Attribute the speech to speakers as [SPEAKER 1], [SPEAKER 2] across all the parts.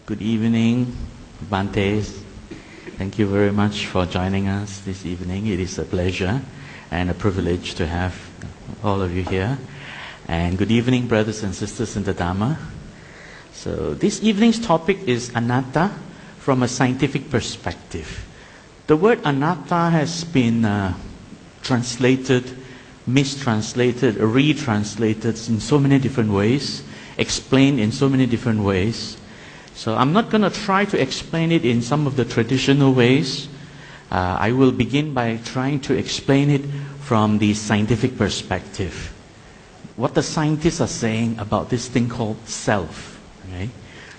[SPEAKER 1] Good evening, Bhantes. Thank you very much for joining us this evening. It is a pleasure and a privilege to have all of you here. And good evening, brothers and sisters in the Dhamma. So this evening's topic is Anatta from a scientific perspective. The word Anatta has been translated, mistranslated, retranslated in so many different ways, explained in so many different ways. So I'm not going to try to explain it in some of the traditional ways. I will begin by trying to explain it from the scientific perspective. What the scientists are saying about this thing called self. Okay?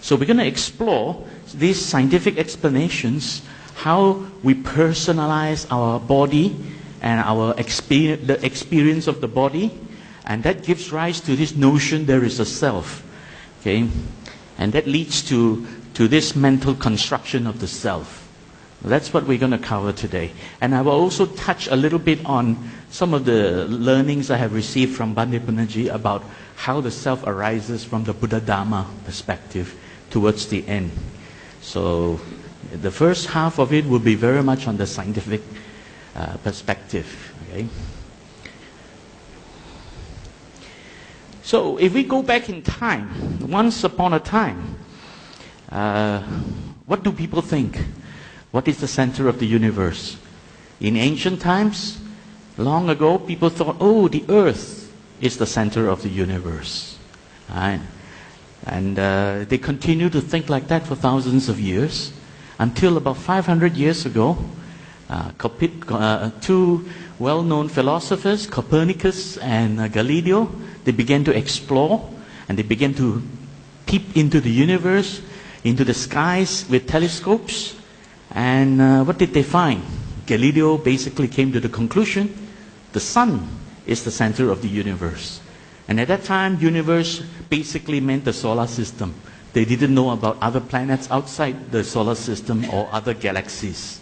[SPEAKER 1] So we're going to explore these scientific explanations, how we personalize our body and our the experience of the body, and that gives rise to this notion there is a self. Okay? And that leads to this mental construction of the self. That's what we're going to cover today. And I will also touch a little bit on some of the learnings I have received from Bhante Punaji about how the self arises from the Buddha Dharma perspective towards the end. So the first half of it will be very much on the scientific perspective. Okay? So if we go back in time, once upon a time, what do people think? What is the center of the universe? In ancient times, long ago, people thought, oh, the earth is the center of the universe. Right? And they continue to think like that for thousands of years, until about 500 years ago, two well-known philosophers, Copernicus and Galileo, they began to explore, and they began to peep into the universe, into the skies with telescopes. And what did they find? Galileo basically came to the conclusion, the sun is the center of the universe. And at that time, universe basically meant the solar system. They didn't know about other planets outside the solar system or other galaxies.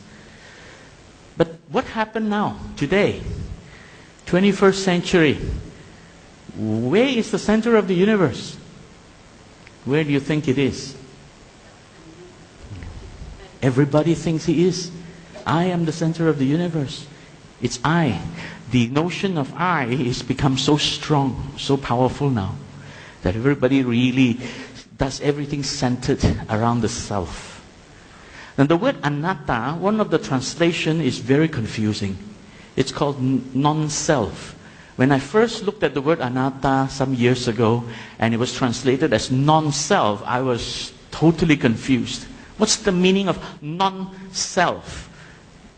[SPEAKER 1] But what happened now, today, 21st century? Where is the center of the universe? Where do you think it is? Everybody thinks he is. I am the center of the universe. It's I. The notion of I has become so strong, so powerful now, that everybody really does everything centered around the self. And the word Anatta, one of the translation is very confusing. It's called non-self. When I first looked at the word Anatta some years ago, and it was translated as non-self, I was totally confused. What's the meaning of non-self?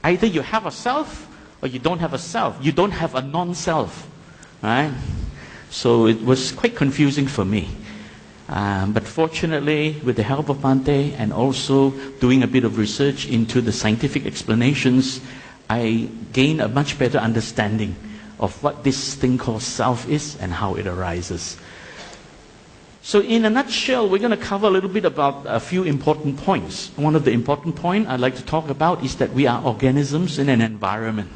[SPEAKER 1] Either you have a self, or you don't have a self. You don't have a non-self. Right? So it was quite confusing for me. But fortunately, with the help of Bhante and also doing a bit of research into the scientific explanations, I gained a much better understanding of what this thing called self is and how it arises. So in a nutshell, we're going to cover a little bit about a few important points. One of the important points I'd like to talk about is that we are organisms in an environment.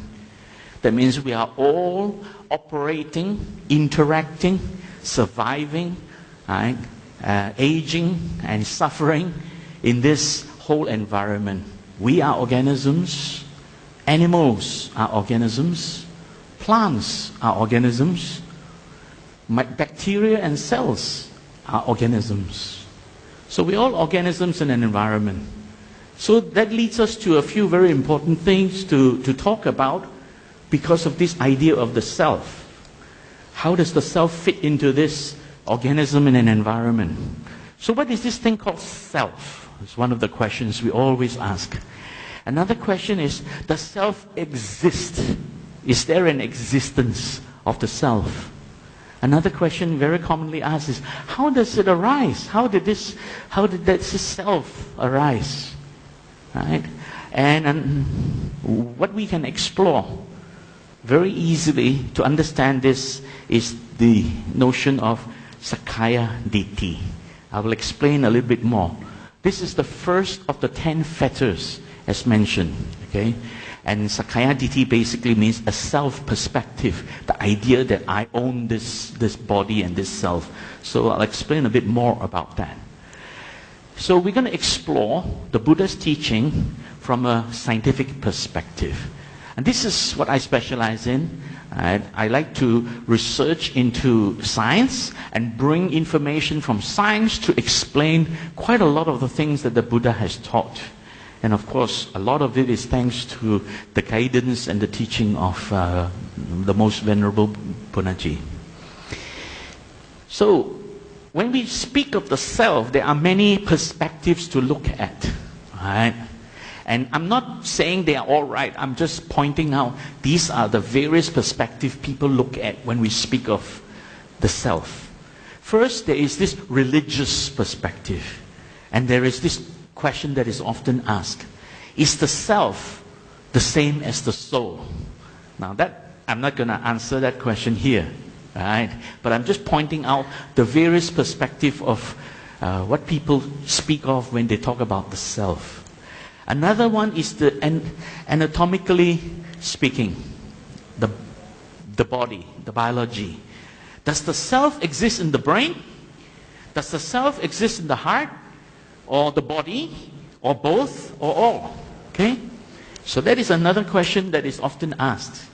[SPEAKER 1] That means we are all operating, interacting, surviving, right? Aging and suffering in this whole environment. We are organisms, animals are organisms, plants are organisms, bacteria and cells are organisms. So we're all organisms in an environment. So that leads us to a few very important things to talk about because of this idea of the self. How does the self fit into this organism in an environment? So what is this thing called self? It's one of the questions we always ask. Another question is, does self exist? Is there an existence of the self? Another question very commonly asked is, how does it arise? How did this self arise? Right? And what we can explore very easily to understand this is the notion of Sakkaya Ditthi. I will explain a little bit more. This is the first of the 10 fetters as mentioned. Okay? And Sakkaya Ditthi basically means a self-perspective, the idea that I own this body and this self. So I'll explain a bit more about that. So we're going to explore the Buddha's teaching from a scientific perspective. And this is what I specialize in. I like to research into science and bring information from science to explain quite a lot of the things that the Buddha has taught. And of course, a lot of it is thanks to the guidance and the teaching of the most venerable Buddhaji. So, when we speak of the self, there are many perspectives to look at. Right? And I'm not saying they are all right. I'm just pointing out these are the various perspectives people look at when we speak of the self. First, there is this religious perspective. And there is this question that is often asked. Is the self the same as the soul? Now that, I'm not going to answer that question here. Right? But I'm just pointing out the various perspectives of what people speak of when they talk about the self. Another one is the anatomically speaking, the body, the biology. Does the self exist in the brain? Does the self exist in the heart? Or the body? Or both? Or all? Okay? So that is another question that is often asked.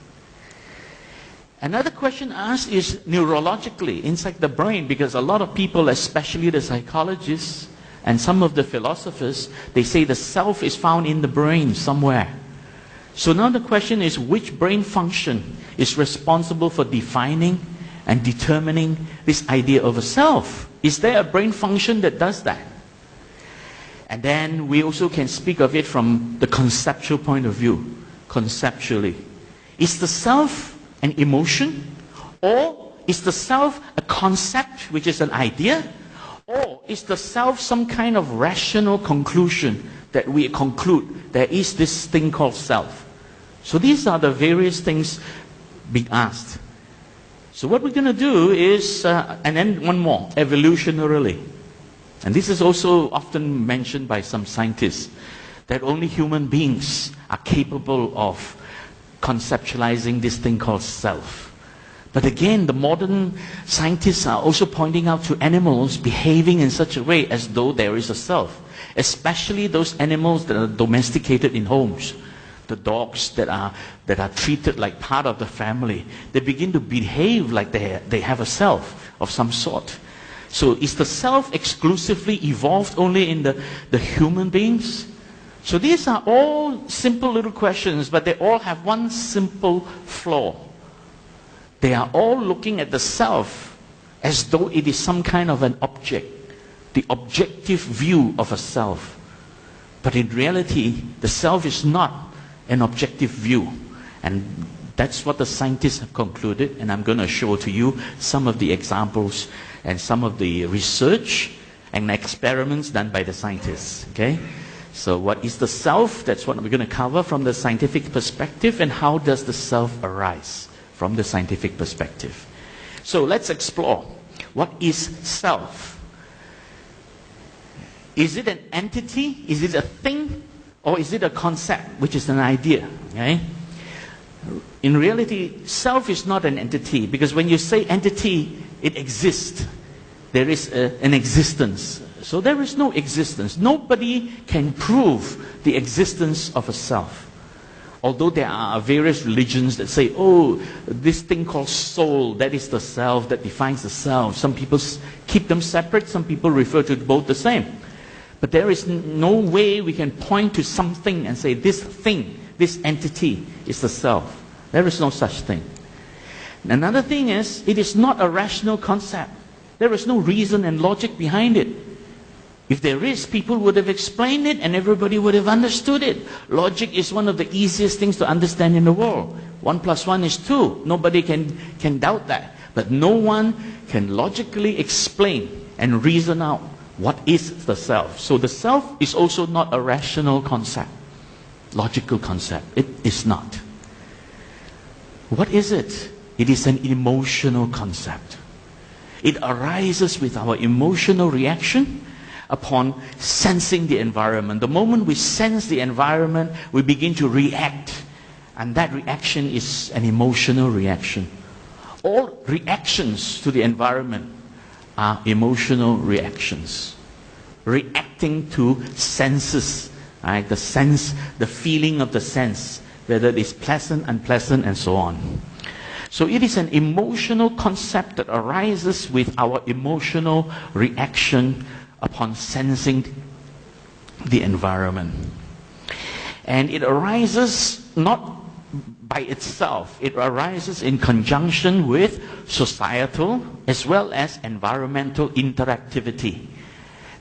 [SPEAKER 1] Another question asked is neurologically, inside the brain, because a lot of people, especially the psychologists and some of the philosophers, they say the self is found in the brain somewhere. So now the question is, which brain function is responsible for defining and determining this idea of a self? Is there a brain function that does that? And then we also can speak of it from the conceptual point of view, conceptually. Is the self an emotion? Or is the self a concept, which is an idea? Or is the self some kind of rational conclusion that we conclude there is this thing called self? So these are the various things being asked. So what we're going to do is, and then one more, evolutionarily. And this is also often mentioned by some scientists, that only human beings are capable of conceptualizing this thing called self. But again, the modern scientists are also pointing out to animals behaving in such a way as though there is a self. Especially those animals that are domesticated in homes. The dogs that are treated like part of the family. They begin to behave like they have a self of some sort. So is the self exclusively evolved only in the human beings? So these are all simple little questions, but they all have one simple flaw. They are all looking at the self as though it is some kind of an object, the objective view of a self. But in reality, the self is not an objective view. And that's what the scientists have concluded, and I'm going to show to you some of the examples and some of the research and experiments done by the scientists. Okay? So what is the self? That's what we're going to cover from the scientific perspective, and how does the self arise from the scientific perspective. So let's explore. What is self? Is it an entity? Is it a thing? Or is it a concept, which is an idea? Okay? In reality, self is not an entity, because when you say entity, it exists. There is an existence. So there is no existence. Nobody can prove the existence of a self. Although there are various religions that say, oh, this thing called soul, that is the self, that defines the self. Some people keep them separate, some people refer to both the same. But there is no way we can point to something and say, this thing, this entity is the self. There is no such thing. Another thing is, it is not a rational concept. There is no reason and logic behind it. If there is, people would have explained it and everybody would have understood it. Logic is one of the easiest things to understand in the world. 1 + 1 is 2. Nobody can doubt that. But no one can logically explain and reason out what is the self. So the self is also not a rational concept, logical concept. It is not. What is it? It is an emotional concept. It arises with our emotional reaction upon sensing the environment. The moment we sense the environment, we begin to react. And that reaction is an emotional reaction. All reactions to the environment are emotional reactions. reacting to senses, right? The sense, the feeling of the sense, whether it is pleasant, unpleasant, and so on. So it is an emotional concept that arises with our emotional reaction upon sensing the environment. And it arises not by itself, it arises in conjunction with societal as well as environmental interactivity.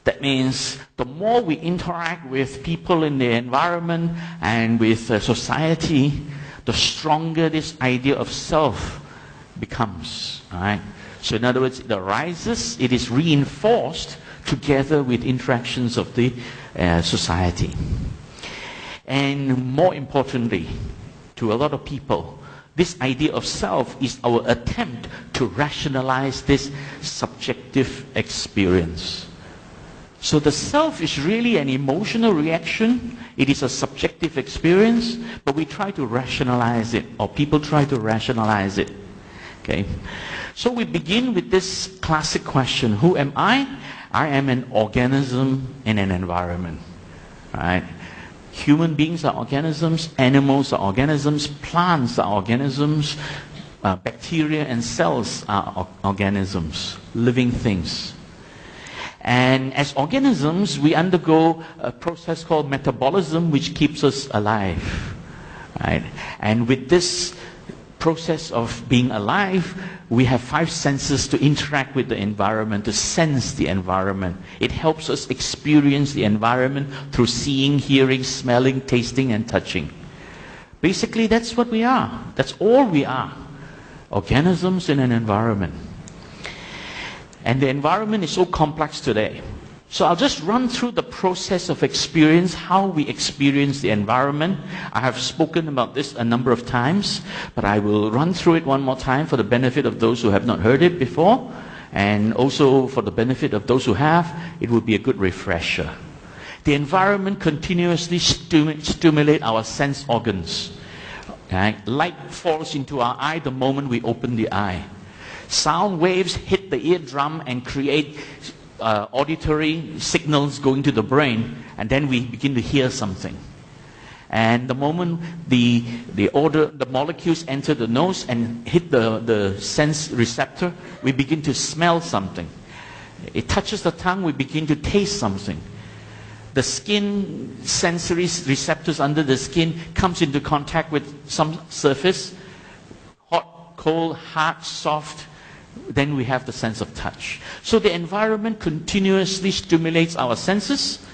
[SPEAKER 1] That means the more we interact with people in the environment and with society, the stronger this idea of self becomes. Right? So in other words, it arises, it is reinforced together with interactions of the society. And more importantly, to a lot of people, this idea of self is our attempt to rationalize this subjective experience. So the self is really an emotional reaction. It is a subjective experience, but we try to rationalize it, or people try to rationalize it. Okay? So we begin with this classic question, who am I? I am an organism in an environment. Right? Human beings are organisms, animals are organisms, plants are organisms, bacteria and cells are organisms, living things. And as organisms, we undergo a process called metabolism, which keeps us alive. Right? And with this process of being alive, we have 5 senses to interact with the environment, to sense the environment. It helps us experience the environment through seeing, hearing, smelling, tasting, and touching. Basically, that's what we are. That's all we are. Organisms in an environment. And the environment is so complex today. So I'll just run through the process of experience, how we experience the environment. I have spoken about this a number of times, but I will run through it one more time for the benefit of those who have not heard it before, and also for the benefit of those who have, it will be a good refresher. The environment continuously stimulates our sense organs. Okay? Light falls into our eye the moment we open the eye. Sound waves hit the eardrum and create auditory signals going to the brain, and then we begin to hear something. And the moment the molecules enter the nose and hit the sense receptor, we begin to smell something. It touches the tongue, we begin to taste something. The skin sensory receptors under the skin comes into contact with some surface, hot, cold, hard, soft. Then we have the sense of touch. So the environment continuously stimulates our senses,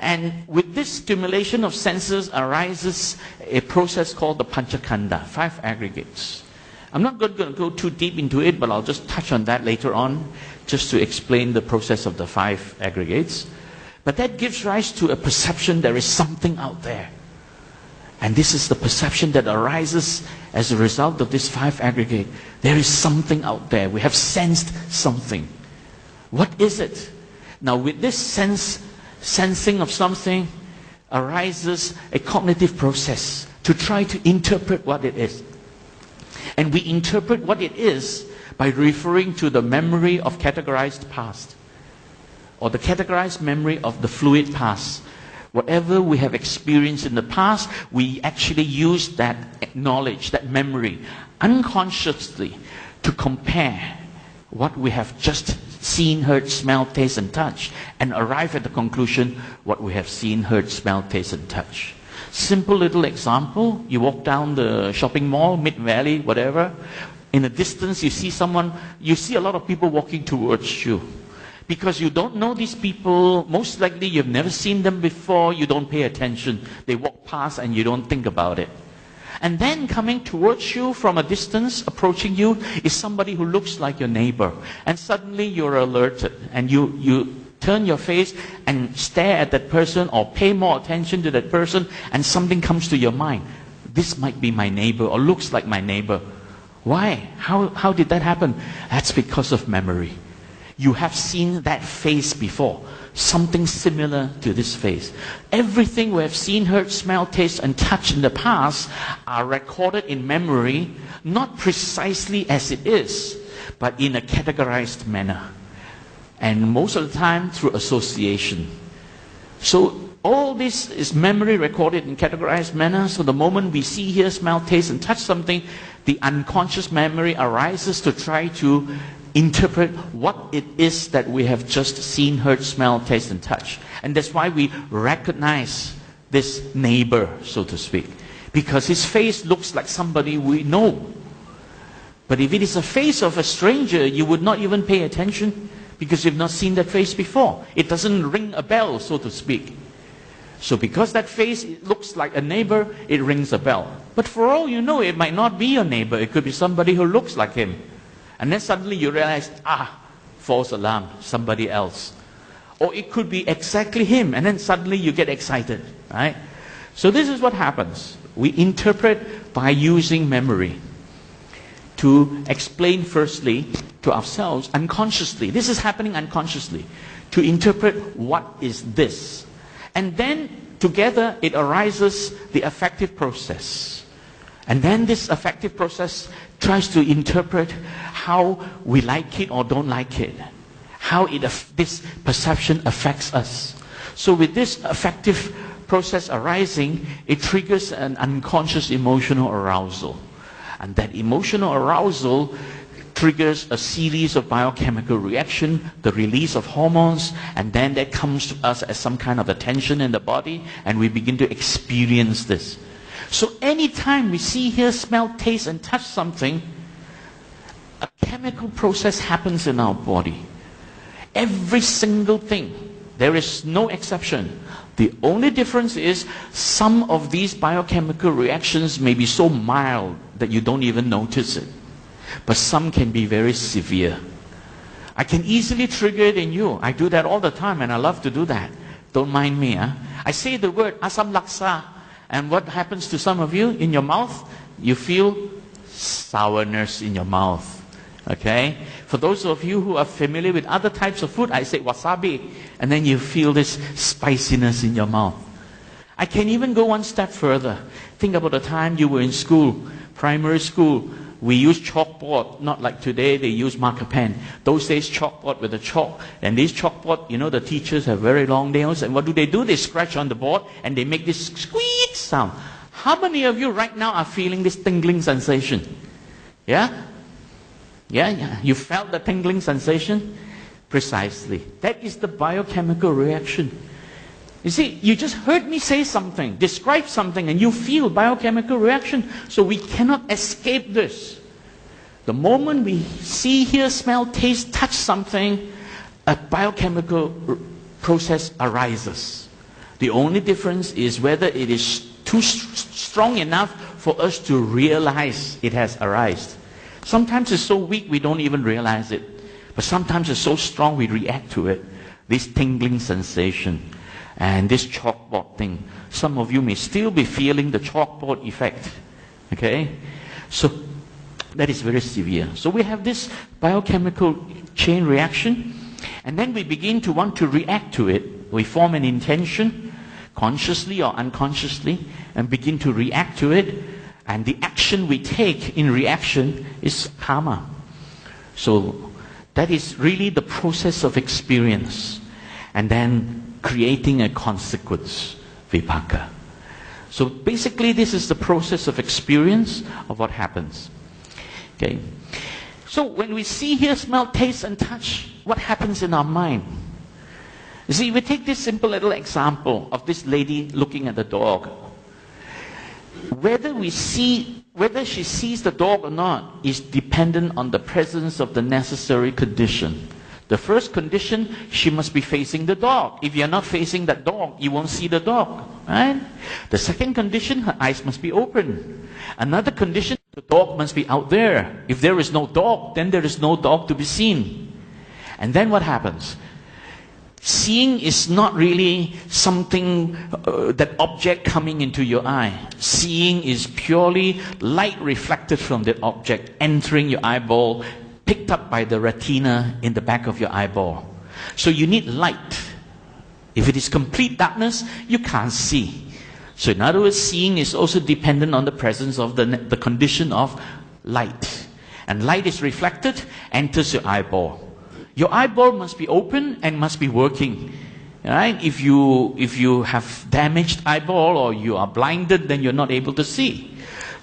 [SPEAKER 1] and with this stimulation of senses arises a process called the Panchakanda, 5 aggregates. I'm not going to go too deep into it, but I'll just touch on that later on, just to explain the process of the 5 aggregates. But that gives rise to a perception there is something out there. And this is the perception that arises as a result of this 5 aggregate. There is something out there. We have sensed something. What is it? Now with this sensing of something arises a cognitive process to try to interpret what it is. And we interpret what it is by referring to the memory of categorized past, or the categorized memory of the fluid past. Whatever we have experienced in the past, we actually use that knowledge, that memory, unconsciously to compare what we have just seen, heard, smelled, tasted, and touched, and arrive at the conclusion what we have seen, heard, smelled, tasted, and touched. Simple little example, you walk down the shopping mall, Mid-Valley, whatever, in the distance you see a lot of people walking towards you. Because you don't know these people, most likely you've never seen them before, you don't pay attention. They walk past and you don't think about it. And then coming towards you from a distance, approaching you, is somebody who looks like your neighbor. And suddenly you're alerted and you turn your face and stare at that person or pay more attention to that person, and something comes to your mind. This might be my neighbor or looks like my neighbor. Why? How did that happen? That's because of memory. You have seen that face before. Something similar to this face. Everything we have seen, heard, smelled, tasted, and touched in the past are recorded in memory, not precisely as it is, but in a categorized manner. and most of the time through association. So all this is memory recorded in categorized manner. So the moment we see, hear, smell, taste, and touch something, the unconscious memory arises to try to interpret what it is that we have just seen, heard, smell, taste, and touch. And that's why we recognize this neighbor, so to speak, because his face looks like somebody we know. But if it is a face of a stranger, you would not even pay attention because you've not seen that face before. It doesn't ring a bell, so to speak. So because that face looks like a neighbor, it rings a bell. But for all you know, it might not be your neighbor. It could be somebody who looks like him. And then suddenly you realize, false alarm, somebody else. Or it could be exactly him, and then suddenly you get excited, right? So this is what happens. We interpret by using memory to explain firstly to ourselves unconsciously. This is happening unconsciously. To interpret what is this. And then together it arises the affective process. And then this affective process tries to interpret how we like it or don't like it. How this perception affects us. So with this affective process arising, it triggers an unconscious emotional arousal. And that emotional arousal triggers a series of biochemical reaction, the release of hormones, and then that comes to us as some kind of a tension in the body, and we begin to experience this. So anytime we see, hear, smell, taste, and touch something, a chemical process happens in our body. Every single thing. There is no exception. The only difference is some of these biochemical reactions may be so mild that you don't even notice it. But some can be very severe. I can easily trigger it in you. I do that all the time and I love to do that. Don't mind me. I say the word asam laksa, and what happens to some of you in your mouth? You feel sourness in your mouth. Okay? For those of you who are familiar with other types of food, I say wasabi, and then you feel this spiciness in your mouth. I can even go one step further. Think about the time you were in school, primary school. We used chalkboard, not like today, they use marker pen. Those days, chalkboard with a chalk. And this chalkboard, you know, the teachers have very long nails. And what do? They scratch on the board and they make this squeak sound. How many of you right now are feeling this tingling sensation? Yeah? Yeah. You felt the tingling sensation? Precisely. That is the biochemical reaction. You see, you just heard me say something, describe something, and you feel biochemical reaction. So we cannot escape this. The moment we see, hear, smell, taste, touch something, a biochemical process arises. The only difference is whether it is too strong enough for us to realize it has arisen. Sometimes it's so weak we don't even realize it. But sometimes it's so strong we react to it. This tingling sensation. And this chalkboard thing. Some of you may still be feeling the chalkboard effect. Okay? So that is very severe. So we have this biochemical chain reaction. And then we begin to want to react to it. We form an intention, consciously or unconsciously, and begin to react to it. And the action we take in reaction is karma. So that is really the process of experience. And then creating a consequence, vipaka. So basically this is the process of experience of what happens. Okay. So when we see, hear, smell, taste, and touch, what happens in our mind? You see, we take this simple little example of this lady looking at the dog. Whether she sees the dog or not is dependent on the presence of the necessary condition. The first condition, she must be facing the dog. If you're not facing that dog, you won't see the dog, right? The second condition, her eyes must be open. Another condition, the dog must be out there. If there is no dog, then there is no dog to be seen. And then what happens? Seeing is not really something, that object coming into your eye. Seeing is purely light reflected from that object, entering your eyeball, picked up by the retina in the back of your eyeball. So you need light. If it is complete darkness, you can't see. So in other words, seeing is also dependent on the presence of the condition of light. And light is reflected, enters your eyeball. Your eyeball must be open and must be working. Right? If you have damaged eyeball or you are blinded, then you're not able to see.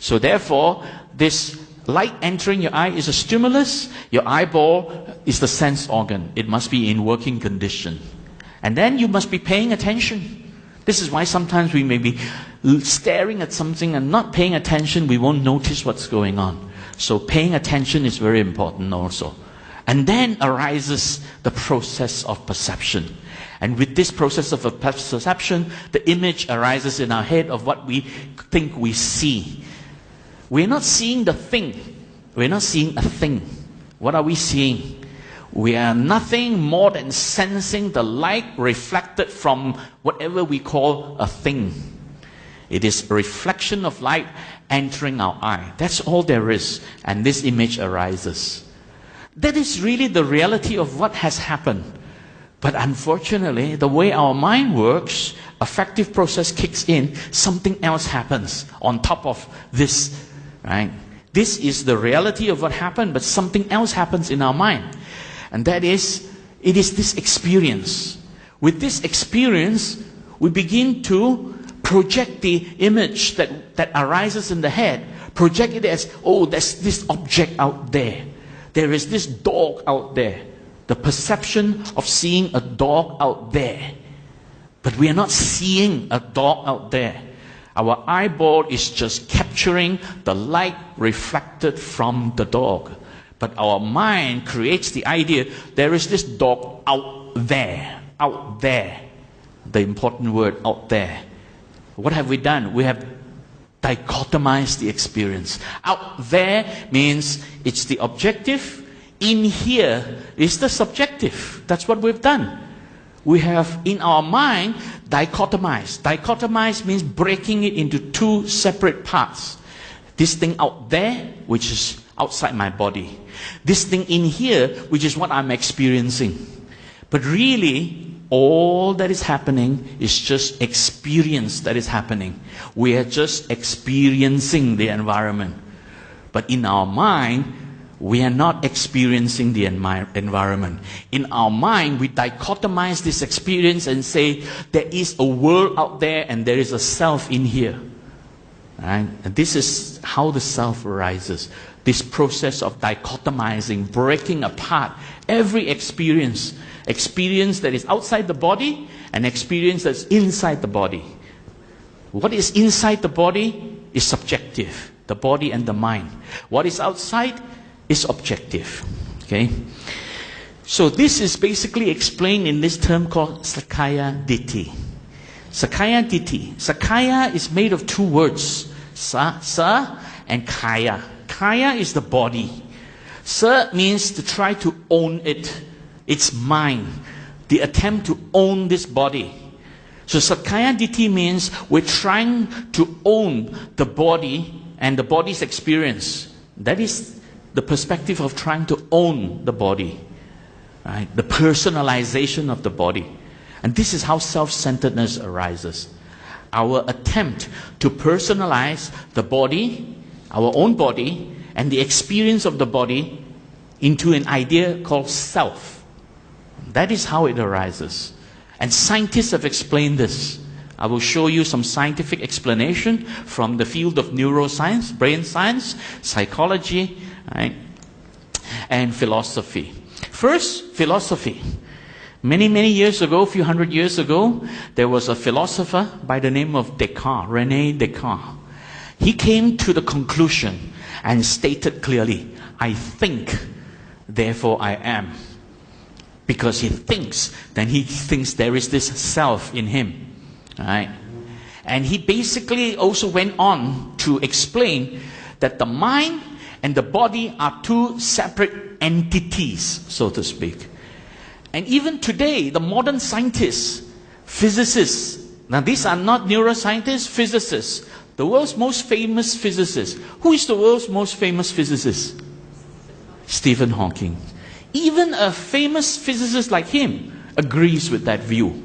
[SPEAKER 1] So therefore, this light entering your eye is a stimulus. Your eyeball is the sense organ. It must be in working condition. And then you must be paying attention. This is why sometimes we may be staring at something and not paying attention. We won't notice what's going on. So paying attention is very important also. And then arises the process of perception. And with this process of perception, the image arises in our head of what we think we see. We're not seeing the thing. We're not seeing a thing. What are we seeing? We are nothing more than sensing the light reflected from whatever we call a thing. It is a reflection of light entering our eye. That's all there is. And this image arises. That is really the reality of what has happened. But unfortunately, the way our mind works, affective process kicks in, something else happens on top of this. Right? This is the reality of what happened, but something else happens in our mind. And that is, it is this experience. With this experience, we begin to project the image that arises in the head, project it as, oh, there's this object out there. There is this dog out there. The perception of seeing a dog out there. But we are not seeing a dog out there. Our eyeball is just capturing the light reflected from the dog. But our mind creates the idea, there is this dog out there. Out there. The important word, out there. What have we done? We have dichotomized the experience. Out there means it's the objective. In here is the subjective. That's what we've done. We have, in our mind, dichotomized. Dichotomized means breaking it into two separate parts. This thing out there, which is outside my body. This thing in here, which is what I'm experiencing. But really, all that is happening is just experience that is happening. We are just experiencing the environment. But in our mind, we are not experiencing the environment. In our mind, we dichotomize this experience and say, there is a world out there and there is a self in here. Right? And this is how the self arises. This process of dichotomizing, breaking apart every experience. Experience that is outside the body and experience that's inside the body. What is inside the body is subjective. The body and the mind. What is outside is objective. Okay? So this is basically explained in this term called Sakkaya Ditthi. Sakkaya Ditthi. Sakkaya is made of two words. Sa and Kaya. Kaya is the body. Sa means to try to own it. It's mine. The attempt to own this body. So Sakkaya Ditthi means we're trying to own the body and the body's experience. That is the perspective of trying to own the body. Right? The personalization of the body. And this is how self-centeredness arises. Our attempt to personalize the body, our own body, and the experience of the body into an idea called self. That is how it arises. And scientists have explained this. I will show you some scientific explanation from the field of neuroscience, brain science, psychology, right, and philosophy. First, philosophy. Many years ago, a few hundred years ago, there was a philosopher by the name of Descartes, René Descartes. He came to the conclusion and stated clearly, I think, therefore I am. Because he thinks, then he thinks there is this self in him. Right? And he basically also went on to explain that the mind and the body are two separate entities, so to speak. And even today, the modern scientists, physicists, now these are not neuroscientists, physicists, the world's most famous physicist. Who is the world's most famous physicist? Stephen Hawking. Even a famous physicist like him agrees with that view.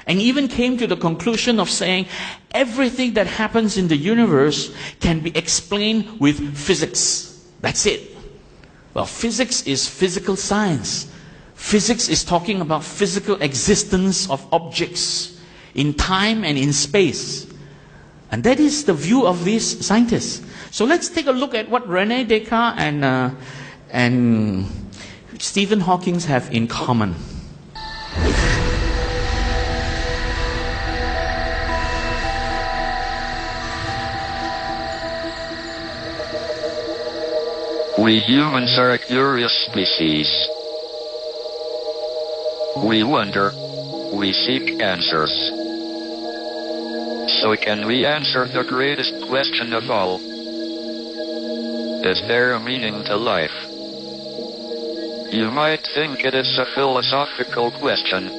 [SPEAKER 1] And even came to the conclusion of saying everything that happens in the universe can be explained with physics. That's it. Well, physics is physical science. Physics is talking about physical existence of objects in time and in space. And that is the view of these scientists. So let's take a look at what René Descartes and Stephen Hawking have in common.
[SPEAKER 2] We humans are a curious species. We wonder. We seek answers. So can we answer the greatest question of all? Is there a meaning to life? You might think it is a philosophical question,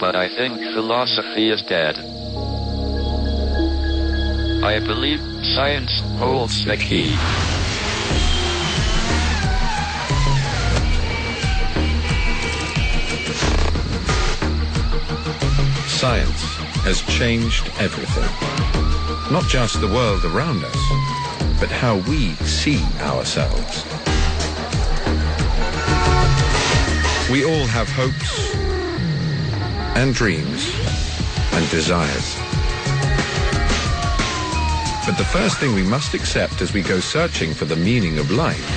[SPEAKER 2] but I think philosophy is dead. I believe science holds the key.
[SPEAKER 3] Science has changed everything. Not just the world around us, but how we see ourselves. We all have hopes and dreams and desires. But the first thing we must accept as we go searching for the meaning of life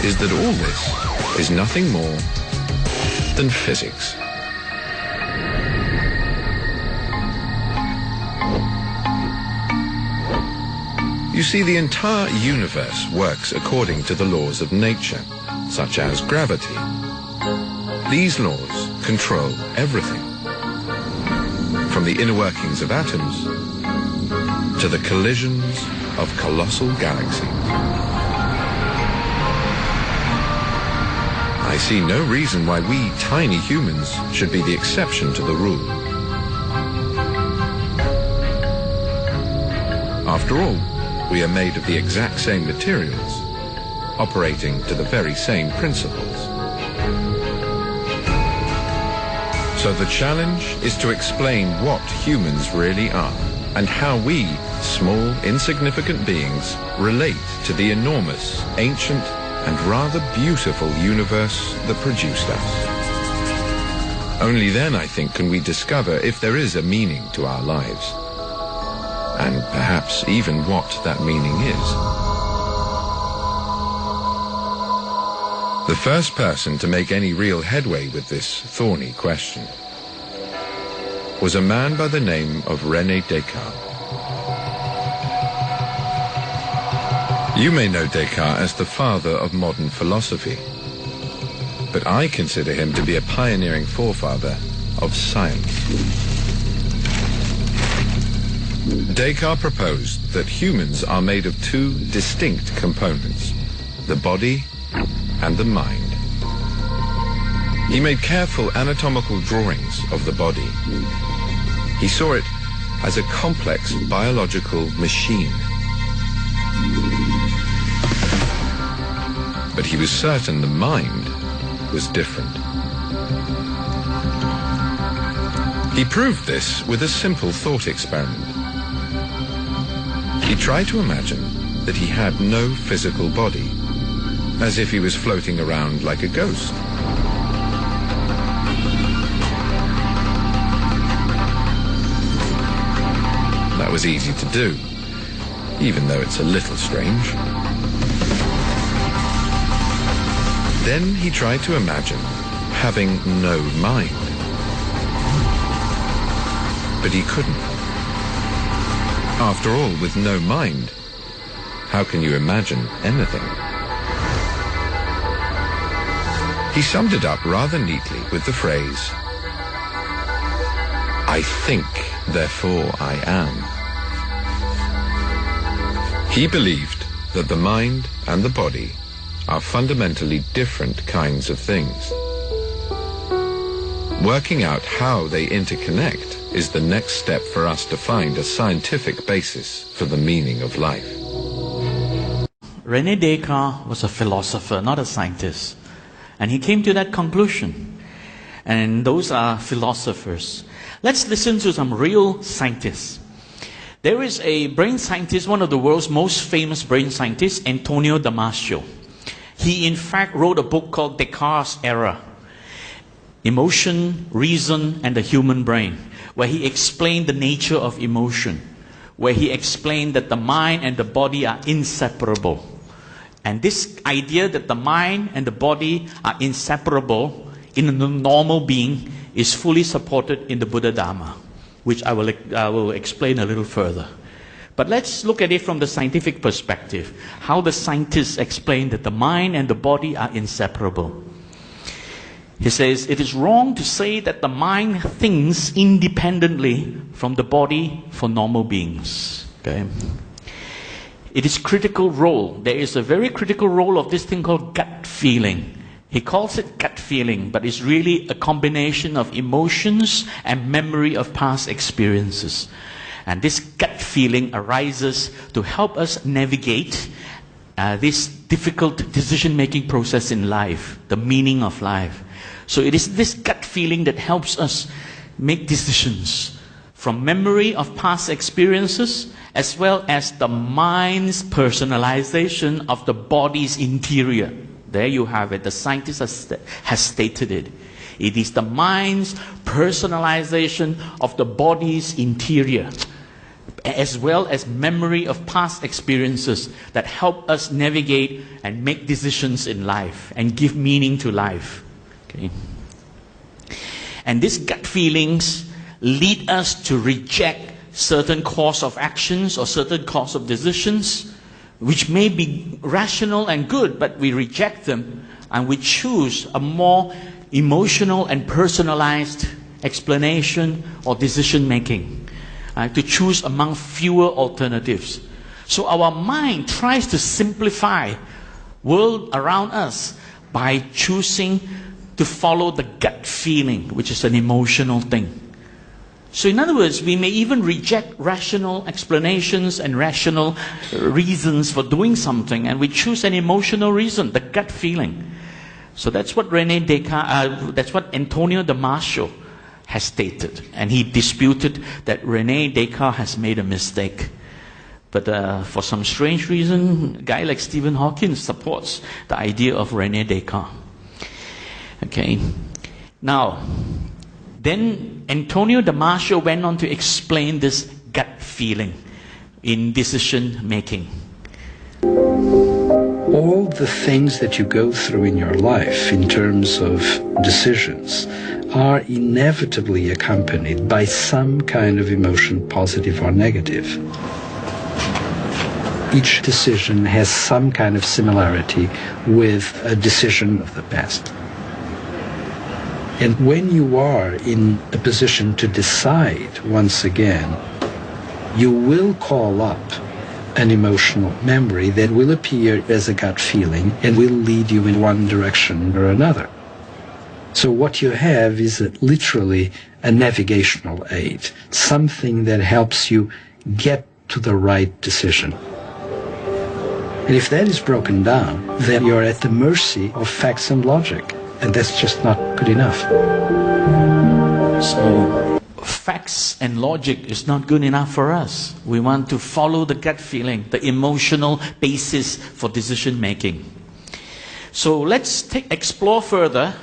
[SPEAKER 3] is that all this is nothing more than physics. You see, the entire universe works according to the laws of nature, such as gravity. These laws control everything, from the inner workings of atoms to the collisions of colossal galaxies. I see no reason why we tiny humans should be the exception to the rule. After all, we are made of the exact same materials, operating to the very same principles. So the challenge is to explain what humans really are and how we, small, insignificant beings, relate to the enormous, ancient, and rather beautiful universe that produced us. Only then, I think, can we discover if there is a meaning to our lives, and perhaps even what that meaning is. The first person to make any real headway with this thorny question was a man by the name of René Descartes. You may know Descartes as the father of modern philosophy, but I consider him to be a pioneering forefather of science. Descartes proposed that humans are made of two distinct components, the body and the mind. He made careful anatomical drawings of the body. He saw it as a complex biological machine. But he was certain the mind was different. He proved this with a simple thought experiment. He tried to imagine that he had no physical body, as if he was floating around like a ghost. That was easy to do, even though it's a little strange. Then he tried to imagine having no mind. But he couldn't. After all, with no mind, how can you imagine anything? He summed it up rather neatly with the phrase, "I think, therefore I am." He believed that the mind and the body are fundamentally different kinds of things. Working out how they interconnect is the next step for us to find a scientific basis for the meaning of life.
[SPEAKER 1] René Descartes was a philosopher, not a scientist. And he came to that conclusion. And those are philosophers. Let's listen to some real scientists. There is a brain scientist, one of the world's most famous brain scientists, Antonio Damasio. He in fact wrote a book called Descartes' Error, Emotion, Reason, and the Human Brain, where he explained the nature of emotion, where he explained that the mind and the body are inseparable. And this idea that the mind and the body are inseparable in a normal being is fully supported in the Buddha Dharma, which I will explain a little further. But let's look at it from the scientific perspective, how the scientists explain that the mind and the body are inseparable. He says, it is wrong to say that the mind thinks independently from the body for normal beings. Okay? It is critical role. There is a very critical role of this thing called gut feeling. He calls it gut feeling, but it's really a combination of emotions and memory of past experiences. And this gut feeling arises to help us navigate this difficult decision-making process in life, the meaning of life. So it is this gut feeling that helps us make decisions from memory of past experiences, as well as the mind's personalization of the body's interior. There you have it. The scientist has stated it. It is the mind's personalization of the body's interior, as well as memory of past experiences that help us navigate and make decisions in life and give meaning to life. Okay. And these gut feelings lead us to reject certain course of actions or certain course of decisions, which may be rational and good, but we reject them and we choose a more emotional and personalized explanation or decision making, to choose among fewer alternatives. So our mind tries to simplify world around us by choosing to follow the gut feeling, which is an emotional thing. So in other words, we may even reject rational explanations and rational reasons for doing something, and we choose an emotional reason, the gut feeling. So that's what that's what Antonio Damasio has stated, and he disputed that René Descartes has made a mistake. But for some strange reason, a guy like Stephen Hawking supports the idea of René Descartes. Okay. Now, then Antonio Damasio went on to explain this gut feeling in decision making.
[SPEAKER 4] All the things that you go through in your life in terms of decisions are inevitably accompanied by some kind of emotion, positive or negative. Each decision has some kind of similarity with a decision of the past. And when you are in a position to decide once again, you will call up an emotional memory that will appear as a gut feeling and will lead you in one direction or another. So what you have is literally a navigational aid, something that helps you get to the right decision. And if that is broken down, then you're at the mercy of facts and logic. And that's just not good enough.
[SPEAKER 1] So, facts and logic is not good enough for us. We want to follow the gut feeling, the emotional basis for decision making. So let's explore further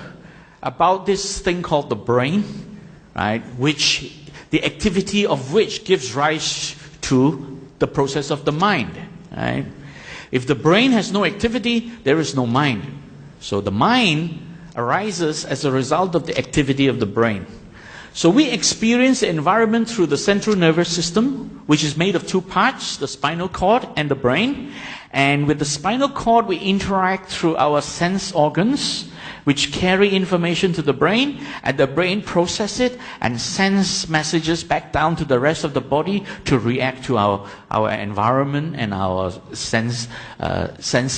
[SPEAKER 1] about this thing called the brain, right? The activity of which gives rise to the process of the mind, right? If the brain has no activity, there is no mind. So the mind arises as a result of the activity of the brain. So we experience the environment through the central nervous system, which is made of two parts, the spinal cord and the brain. And with the spinal cord, we interact through our sense organs, which carry information to the brain, and the brain processes it and sends messages back down to the rest of the body to react to our environment and our sense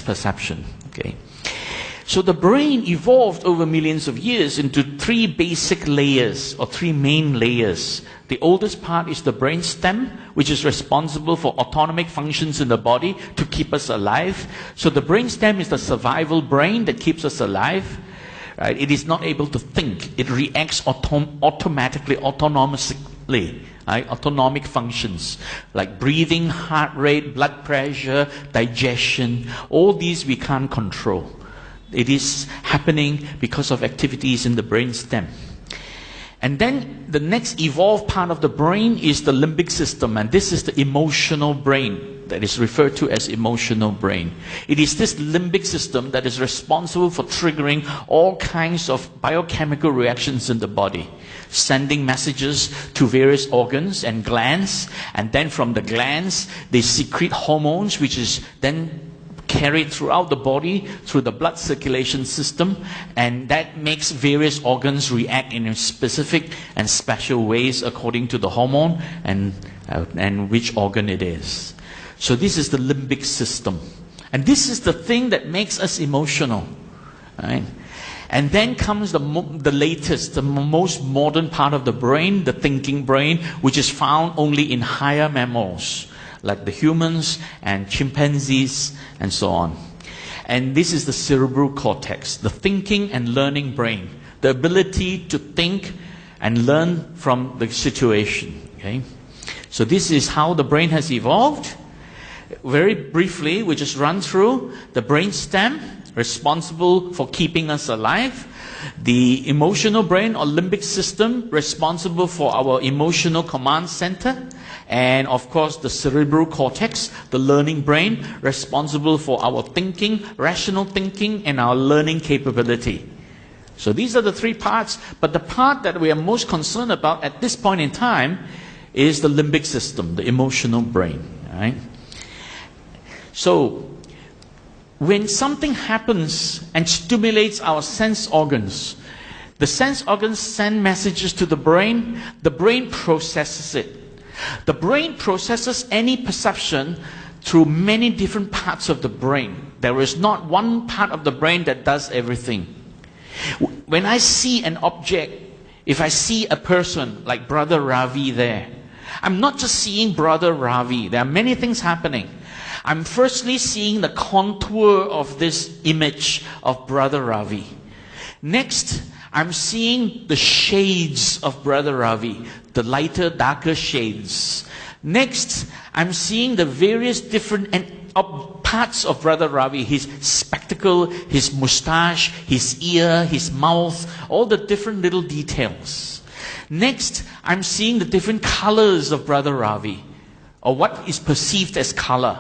[SPEAKER 1] perception. Okay. So the brain evolved over millions of years into three basic layers, or three main layers. The oldest part is the brain stem, which is responsible for autonomic functions in the body to keep us alive. So the brain stem is the survival brain that keeps us alive. Right? It is not able to think. It reacts automatically, autonomously. Right? Autonomic functions like breathing, heart rate, blood pressure, digestion. All these we can't control. It is happening because of activities in the brain stem. And then the next evolved part of the brain is the limbic system, and this is the emotional brain that is referred to as emotional brain. It is this limbic system that is responsible for triggering all kinds of biochemical reactions in the body, sending messages to various organs and glands, and then from the glands they secrete hormones, which is then carried throughout the body through the blood circulation system, and that makes various organs react in specific and special ways according to the hormone and which organ it is. So this is the limbic system, and this is the thing that makes us emotional, right? And then comes the latest, the most modern part of the brain, the thinking brain, which is found only in higher mammals, like the humans and chimpanzees and so on. And this is the cerebral cortex, the thinking and learning brain, the ability to think and learn from the situation. Okay? So this is how the brain has evolved. Very briefly, we just run through the brain stem, responsible for keeping us alive. The emotional brain or limbic system, responsible for our emotional command center. And of course, the cerebral cortex, the learning brain, responsible for our thinking, rational thinking, and our learning capability. So these are the three parts, but the part that we are most concerned about at this point in time is the limbic system, the emotional brain. Right? So, when something happens and stimulates our sense organs, the sense organs send messages to the brain processes it. The brain processes any perception through many different parts of the brain. There is not one part of the brain that does everything. When I see an object, if I see a person like Brother Ravi there, I'm not just seeing Brother Ravi. There are many things happening. I'm firstly seeing the contour of this image of Brother Ravi. Next, I'm seeing the shades of Brother Ravi, the lighter, darker shades. Next, I'm seeing the various different parts of Brother Ravi, his spectacle, his mustache, his ear, his mouth, all the different little details. Next, I'm seeing the different colors of Brother Ravi, or what is perceived as color.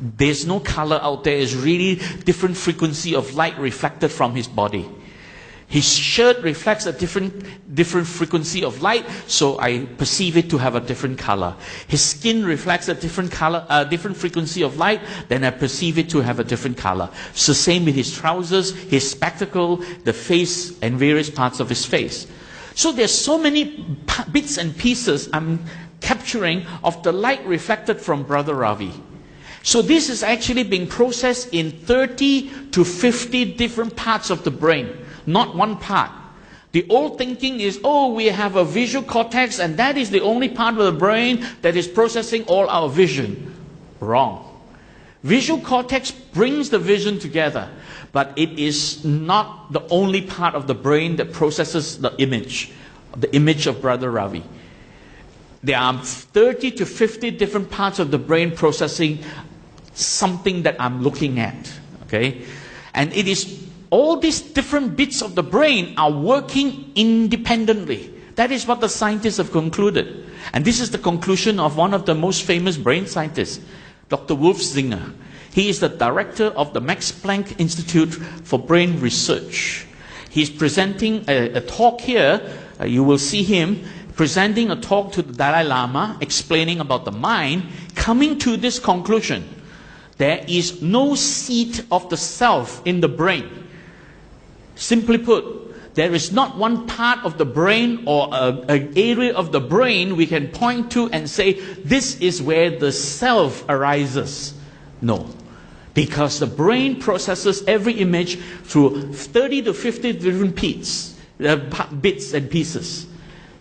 [SPEAKER 1] There's no color out there. It's really different frequency of light reflected from his body. His shirt reflects a different frequency of light, so I perceive it to have a different color. His skin reflects a different color, different frequency of light, then I perceive it to have a different color. So same with his trousers, his spectacle, the face, and various parts of his face. So there's so many bits and pieces I'm capturing of the light reflected from Brother Ravi. So this is actually being processed in 30 to 50 different parts of the brain, not one part. The old thinking is, we have a visual cortex and that is the only part of the brain that is processing all our vision. Wrong. Visual cortex brings the vision together, but it is not the only part of the brain that processes the image of Brother Ravi. There are 30 to 50 different parts of the brain processing something that I'm looking at. Okay? And it is all these different bits of the brain are working independently. That is what the scientists have concluded. And this is the conclusion of one of the most famous brain scientists, Dr. Wolfsinger. He is the director of the Max Planck Institute for Brain Research. He's presenting a talk here. You will see him presenting a talk to the Dalai Lama, explaining about the mind, coming to this conclusion. There is no seat of the self in the brain. Simply put, there is not one part of the brain or an area of the brain we can point to and say, this is where the self arises. No. Because the brain processes every image through 30 to 50 different bits and pieces.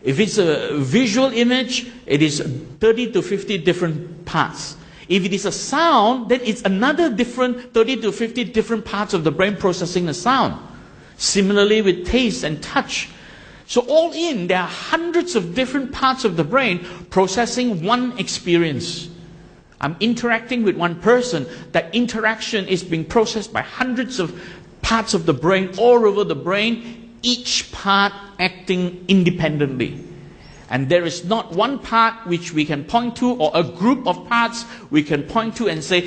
[SPEAKER 1] If it's a visual image, it is 30 to 50 different parts. If it is a sound, then it's another different 30 to 50 different parts of the brain processing the sound. Similarly with taste and touch. So all in, there are hundreds of different parts of the brain processing one experience. I'm interacting with one person. That interaction is being processed by hundreds of parts of the brain all over the brain, each part acting independently. And there is not one part which we can point to, or a group of parts we can point to and say,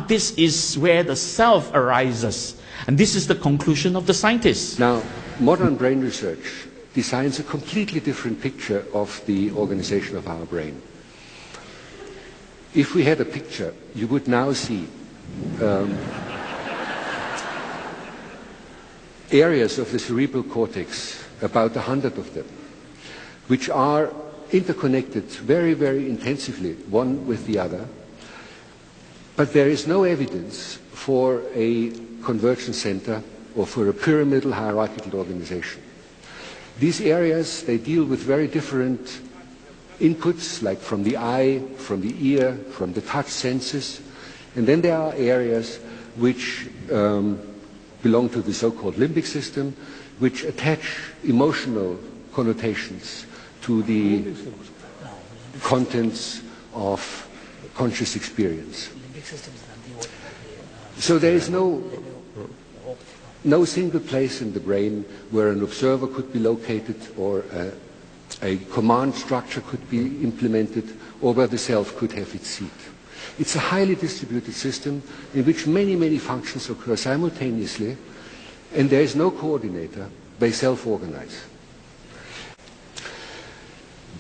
[SPEAKER 1] this is where the self arises. And this is the conclusion of the scientists.
[SPEAKER 5] Now, modern brain research designs a completely different picture of the organization of our brain. If we had a picture, you would now see areas of the cerebral cortex, about 100 of them, which are interconnected very, very intensively, one with the other. But there is no evidence for a convergence center or for a pyramidal hierarchical organization. These areas, they deal with very different inputs, like from the eye, from the ear, from the touch senses. And then there are areas which belong to the so-called limbic system, which attach emotional connotations to the contents of conscious experience. So there is no single place in the brain where an observer could be located, or a command structure could be implemented, or where the self could have its seat. It's a highly distributed system in which many, many functions occur simultaneously, and there is no coordinator. They self-organize.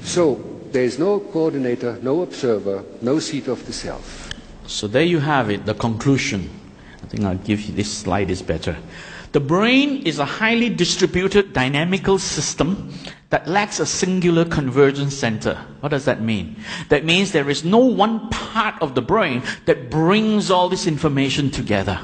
[SPEAKER 5] So there is no coordinator, no observer, no seat of the self.
[SPEAKER 1] So there you have it, the conclusion. I think I'll give you, this slide is better. The brain is a highly distributed dynamical system that lacks a singular convergence center. What does that mean? That means there is no one part of the brain that brings all this information together.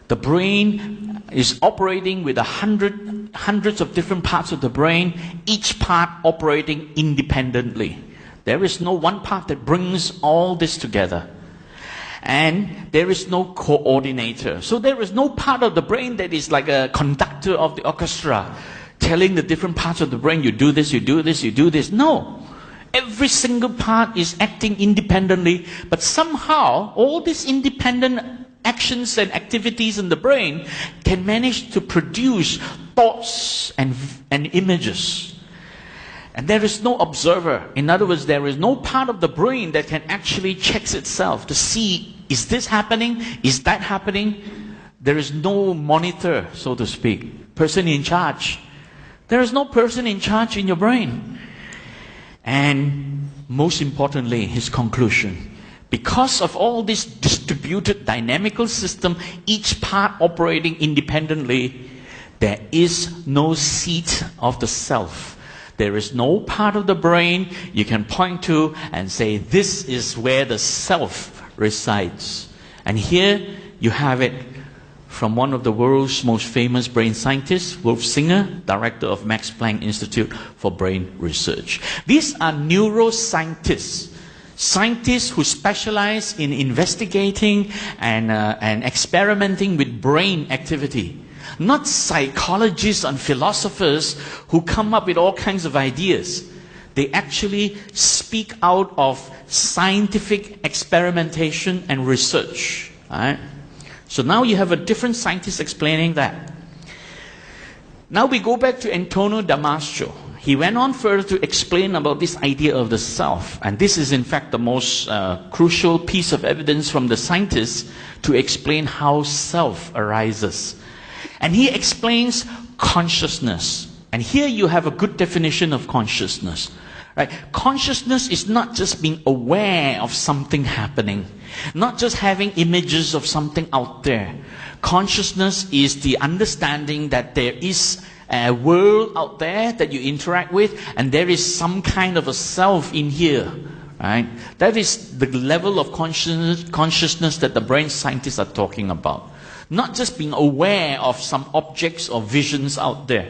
[SPEAKER 1] The brain is operating with hundreds of different parts of the brain, each part operating independently. There is no one part that brings all this together. And there is no coordinator. So there is no part of the brain that is like a conductor of the orchestra, telling the different parts of the brain, you do this, you do this, you do this. No. Every single part is acting independently, but somehow all these independent actions and activities in the brain can manage to produce thoughts and images. And there is no observer. In other words, there is no part of the brain that can actually check itself to see, is this happening? Is that happening? There is no monitor, so to speak, person in charge. There is no person in charge in your brain. And most importantly, his conclusion. Because of all this distributed dynamical system, each part operating independently, there is no seat of the self. There is no part of the brain you can point to and say, this is where the self resides. And here you have it from one of the world's most famous brain scientists, Wolf Singer, director of Max Planck Institute for Brain Research. These are neuroscientists. Scientists who specialize in investigating and experimenting with brain activity. Not psychologists and philosophers who come up with all kinds of ideas. They actually speak out of scientific experimentation and research. Right? So now you have a different scientist explaining that. Now we go back to Antonio Damasio. He went on further to explain about this idea of the self. And this is in fact the most crucial piece of evidence from the scientists to explain how self arises. And he explains consciousness. And here you have a good definition of consciousness. Right? Consciousness is not just being aware of something happening, not just having images of something out there. Consciousness is the understanding that there is a world out there that you interact with, and there is some kind of a self in here. Right? That is the level of consciousness that the brain scientists are talking about. Not just being aware of some objects or visions out there.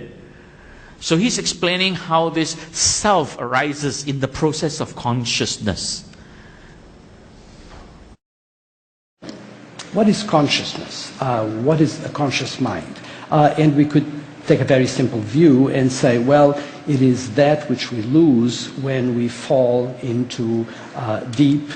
[SPEAKER 1] So he's explaining how this self arises in the process of consciousness.
[SPEAKER 4] What is consciousness? What is a conscious mind? And we could take a very simple view and say, well, it is that which we lose when we fall into deep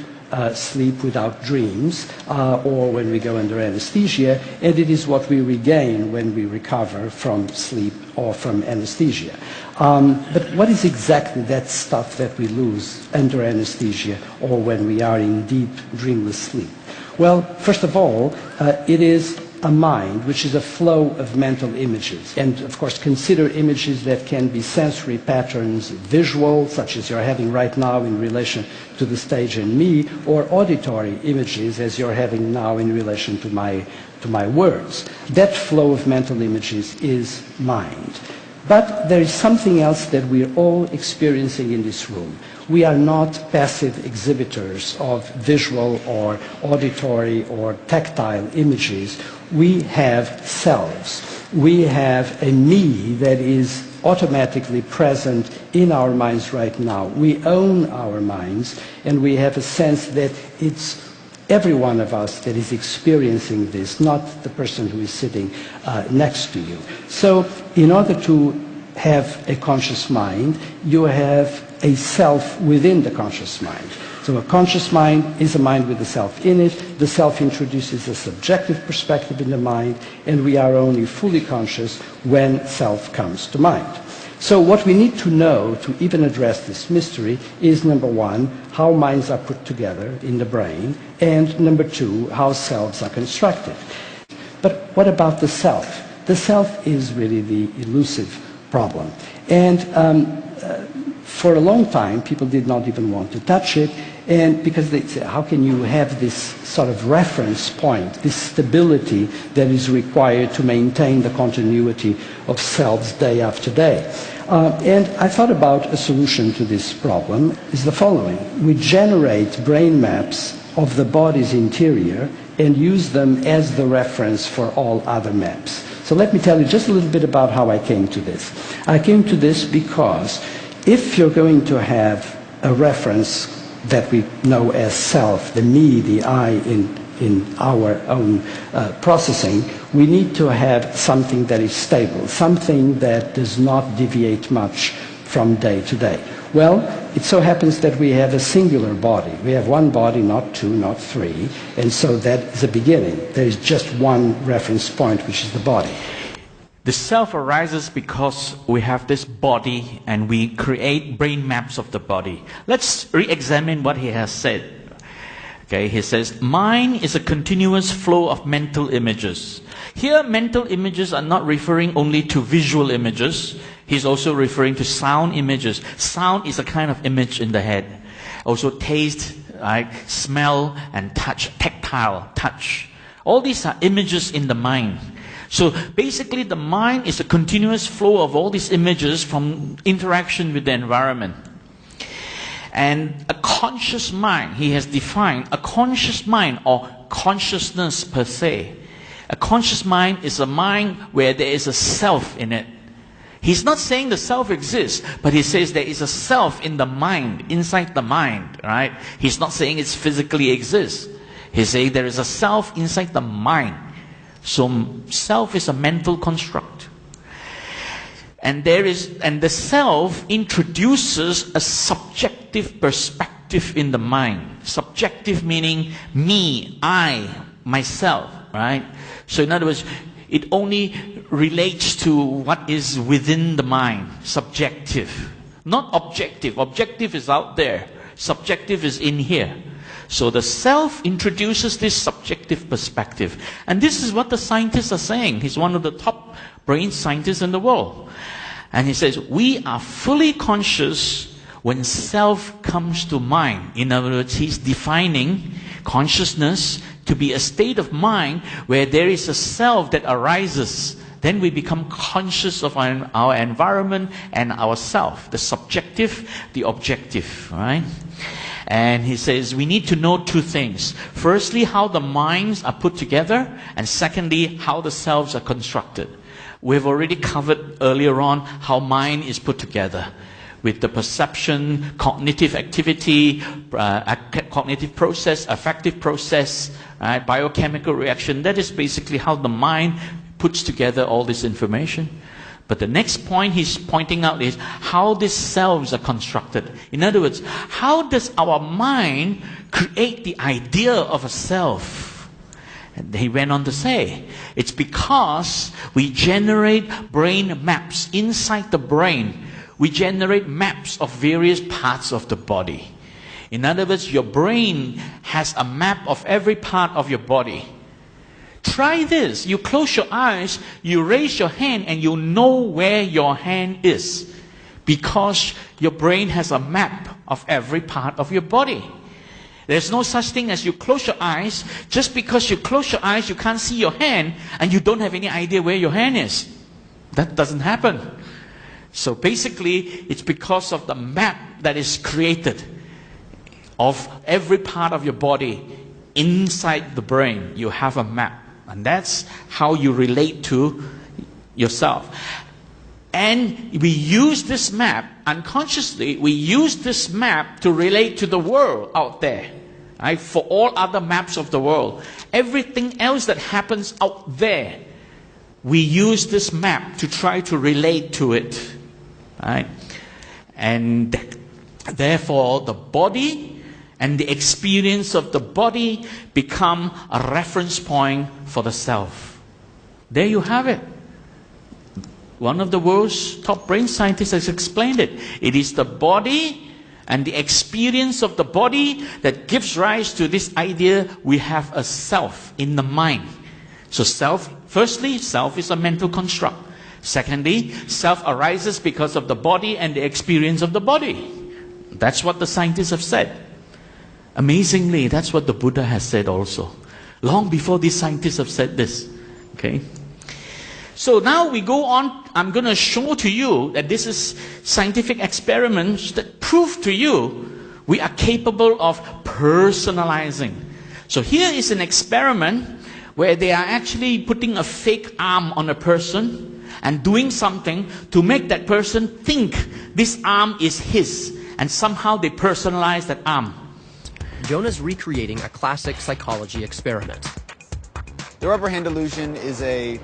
[SPEAKER 4] sleep without dreams, or when we go under anesthesia, and it is what we regain when we recover from sleep or from anesthesia. But what is exactly that stuff that we lose under anesthesia or when we are in deep, dreamless sleep? Well, first of all, it is a mind, which is a flow of mental images. And of course, consider images that can be sensory patterns, visual, such as you're having right now in relation to the stage and me, or auditory images, as you're having now in relation to my words. That flow of mental images is mind. But there is something else that we're all experiencing in this room. We are not passive exhibitors of visual or auditory or tactile images. We have selves. We have a me that is automatically present in our minds right now. We own our minds, and we have a sense that it's every one of us that is experiencing this, not the person who is sitting next to you. So in order to have a conscious mind, you have a self within the conscious mind. So a conscious mind is a mind with a self in it. The self introduces a subjective perspective in the mind, and we are only fully conscious when self comes to mind. So what we need to know to even address this mystery is, number one, how minds are put together in the brain, and number two, how selves are constructed. But what about the self? The self is really the elusive problem. And for a long time, people did not even want to touch it, and because they say, how can you have this sort of reference point, this stability that is required to maintain the continuity of selves day after day? And I thought about a solution to this problem is the following. We generate brain maps of the body's interior and use them as the reference for all other maps. So let me tell you just a little bit about how I came to this. I came to this because if you're going to have a reference that we know as self, the me, the I in our own processing, we need to have something that is stable, something that does not deviate much from day to day. Well, it so happens that we have a singular body. We have one body, not two, not three, and so that is a beginning. There is just one reference point, which is the body.
[SPEAKER 1] The self arises because we have this body and we create brain maps of the body. Let's re-examine what he has said. Okay, he says, mind is a continuous flow of mental images. Here, mental images are not referring only to visual images. He's also referring to sound images. Sound is a kind of image in the head. Also taste, right? Smell and touch, tactile, touch. All these are images in the mind. So basically the mind is a continuous flow of all these images from interaction with the environment. And a conscious mind, he has defined a conscious mind or consciousness per se. A conscious mind is a mind where there is a self in it. He's not saying the self exists, but he says there is a self in the mind, inside the mind, right? He's not saying it physically exists. He's saying there is a self inside the mind. So self is a mental construct. And the self introduces a subjective perspective in the mind. Subjective meaning me, I, myself, right? So in other words, it only relates to what is within the mind, subjective. Not objective. Objective is out there. Subjective is in here. So the self introduces this subjective perspective. And this is what the scientists are saying. He's one of the top brain scientists in the world. And he says, we are fully conscious when self comes to mind. In other words, he's defining consciousness to be a state of mind where there is a self that arises. Then we become conscious of our environment and ourself. The subjective, the objective, right? And he says we need to know two things. Firstly, how the minds are put together, and secondly, how the selves are constructed. We've already covered earlier on how mind is put together with the perception, cognitive activity, cognitive process, affective process, right, biochemical reaction. That is basically how the mind puts together all this information. But the next point he's pointing out is how these selves are constructed. In other words, how does our mind create the idea of a self? And he went on to say, it's because we generate brain maps. Inside the brain, we generate maps of various parts of the body. In other words, your brain has a map of every part of your body. Try this. You close your eyes, you raise your hand, and you know where your hand is. Because your brain has a map of every part of your body. There's no such thing as you close your eyes. Just because you close your eyes, you can't see your hand, and you don't have any idea where your hand is. That doesn't happen. So basically, it's because of the map that is created of every part of your body. Inside the brain, you have a map. And that's how you relate to yourself. And we use this map, unconsciously, we use this map to relate to the world out there. Right? For all other maps of the world. Everything else that happens out there, we use this map to try to relate to it. Right? And therefore, the body and the experience of the body become a reference point for the self. There you have it. One of the world's top brain scientists has explained it. It is the body and the experience of the body that gives rise to this idea we have a self in the mind. So firstly, self is a mental construct. Secondly, self arises because of the body and the experience of the body. That's what the scientists have said. Amazingly, that's what the Buddha has said also. Long before these scientists have said this. Okay? So now we go on. I'm going to show to you that this is scientific experiments that prove to you we are capable of personalizing. So here is an experiment where they are actually putting a fake arm on a person and doing something to make that person think this arm is his. And somehow they personalize that arm.
[SPEAKER 6] Jonah's recreating a classic psychology experiment.
[SPEAKER 7] The rubber hand illusion is a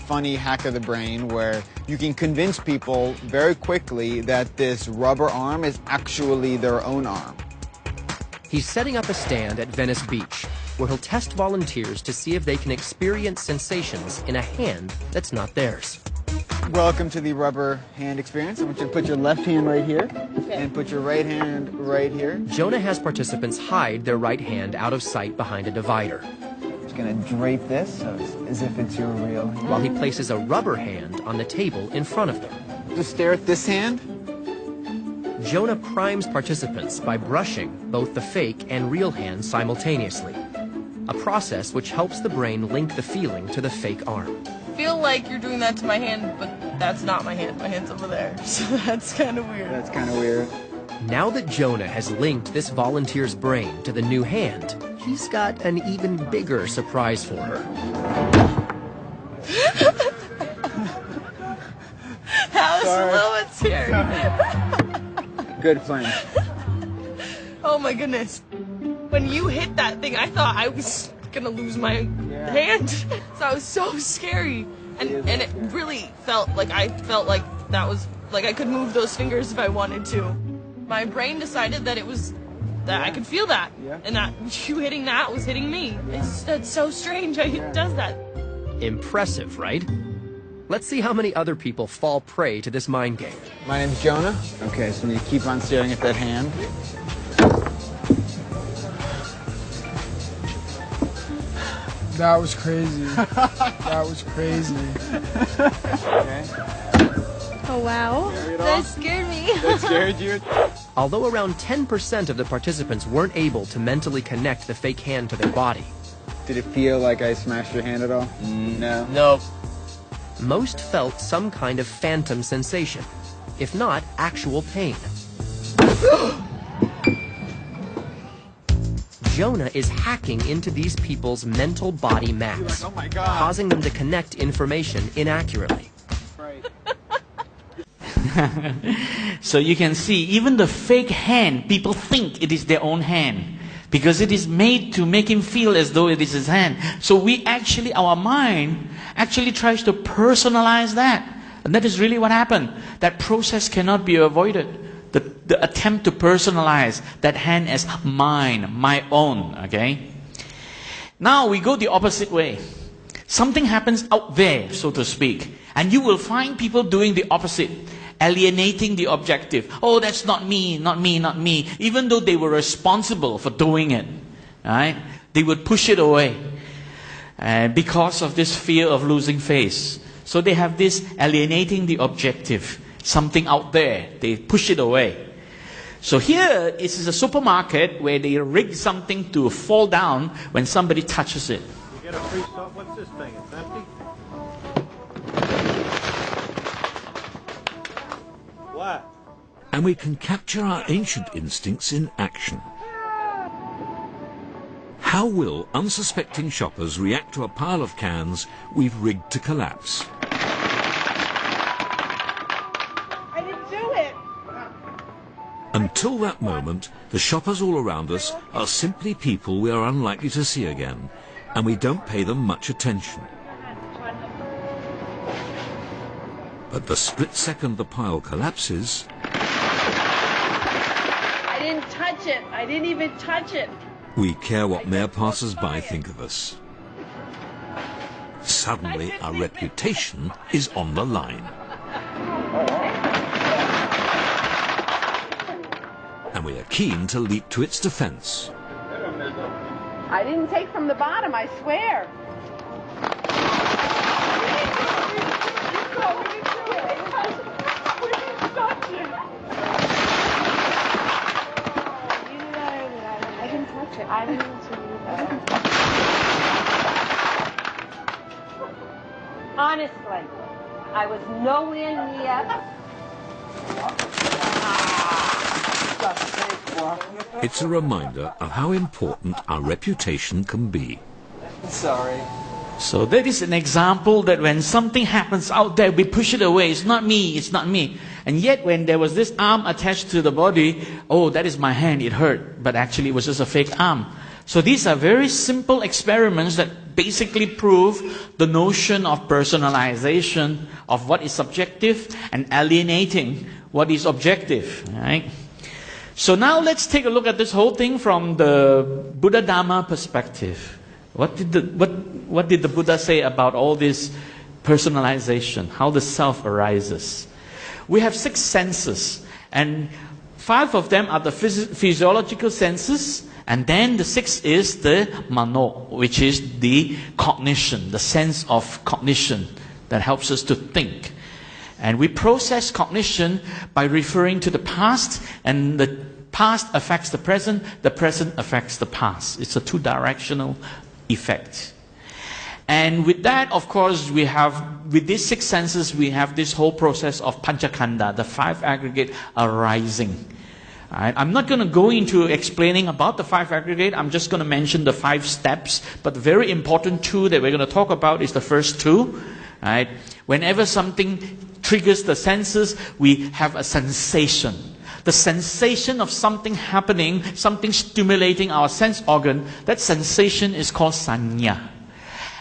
[SPEAKER 7] funny hack of the brain where you can convince people very quickly that this rubber arm is actually their own arm.
[SPEAKER 6] He's setting up a stand at Venice Beach, where he'll test volunteers to see if they can experience sensations in a hand that's not theirs.
[SPEAKER 7] Welcome to the rubber hand experience. I want you to put your left hand right here and put your right hand right here.
[SPEAKER 6] Jonah has participants hide their right hand out of sight behind a divider.
[SPEAKER 7] Just gonna drape this so it's as if it's your real hand.
[SPEAKER 6] While he places a rubber hand on the table in front of them.
[SPEAKER 7] Just stare at this hand.
[SPEAKER 6] Jonah primes participants by brushing both the fake and real hand simultaneously, a process which helps the brain link the feeling to the fake arm.
[SPEAKER 8] I feel like you're doing that to my hand, but that's not my hand. My hand's over there. So that's kind of weird.
[SPEAKER 7] That's kind of weird.
[SPEAKER 6] Now that Jonah has linked this volunteer's brain to the new hand, he's got an even bigger surprise for her.
[SPEAKER 8] That was a little bit scary.
[SPEAKER 7] Good plan.
[SPEAKER 8] Oh my goodness. When you hit that thing, I thought I was gonna lose my hand. So that was so scary. And it really felt like that was like I could move those fingers if I wanted to. My brain decided that that I could feel that. And that you hitting that was hitting me. That's so strange how it does that.
[SPEAKER 6] Impressive, right? Let's see how many other people fall prey to this mind game.
[SPEAKER 7] My name's Jonah. Okay, so you keep on staring at that hand.
[SPEAKER 9] That was crazy. That was crazy.
[SPEAKER 7] Okay.
[SPEAKER 10] Oh, wow. That scared me.
[SPEAKER 7] That scared you?
[SPEAKER 6] Although around 10% of the participants weren't able to mentally connect the fake hand to their body.
[SPEAKER 7] Did it feel like I smashed your hand at all? No.
[SPEAKER 8] Nope.
[SPEAKER 6] Most felt some kind of phantom sensation, if not actual pain. Jonah is hacking into these people's mental body maps,
[SPEAKER 7] Oh my God.
[SPEAKER 6] causing them to connect information inaccurately.
[SPEAKER 7] Right.
[SPEAKER 1] So you can see, even the fake hand, people think it is their own hand. Because it is made to make him feel as though it is his hand. So our mind actually tries to personalize that. And that is really what happened. That process cannot be avoided. The attempt to personalize that hand as mine, my own, okay? Now we go the opposite way. Something happens out there, so to speak, and you will find people doing the opposite, alienating the objective. Oh, that's not me, not me, not me. Even though they were responsible for doing it, right? They would push it away because of this fear of losing face. So they have this alienating the objective, something out there. They push it away. So here is a supermarket where they rig something to fall down when somebody touches it.
[SPEAKER 11] You get a free stuff. What's this thing? It's empty. What?
[SPEAKER 12] And we can capture our ancient instincts in action. How will unsuspecting shoppers react to a pile of cans we've rigged to collapse?
[SPEAKER 13] I didn't do it.
[SPEAKER 12] Until that moment, the shoppers all around us are simply people we are unlikely to see again, and we don't pay them much attention. But the split second the pile collapses...
[SPEAKER 13] I didn't touch it. I didn't even touch it.
[SPEAKER 12] We care what mere passers-by think of us. Suddenly, our reputation is on the line. And we are keen to leap to its defense.
[SPEAKER 13] I didn't take from the bottom, I swear. I didn't see that. Honestly, I was nowhere near.
[SPEAKER 12] It's a reminder of how important our reputation can be.
[SPEAKER 1] Sorry. So that is an example that when something happens out there, we push it away. It's not me, it's not me. And yet when there was this arm attached to the body, oh, that is my hand, it hurt. But actually it was just a fake arm. So these are very simple experiments that basically prove the notion of personalization of what is subjective and alienating what is objective. Right? So now let's take a look at this whole thing from the Buddha Dharma perspective. What did the Buddha say about all this personalization? How the self arises? We have 6 senses, and 5 of them are the physiological senses, and then the 6th is the mano, which is the cognition, the sense of cognition that helps us to think. And we process cognition by referring to the past, and the past affects the present affects the past. It's a 2-directional effect. And with that, of course, with these 6 senses, we have this whole process of panchakanda, the 5 aggregate arising. Right? I'm not going to go into explaining about the 5 aggregate. I'm just going to mention the 5 steps. But the very important 2 that we're going to talk about is the first 2. Right? Whenever something triggers the senses, we have a sensation. The sensation of something happening, something stimulating our sense organ, that sensation is called sanya.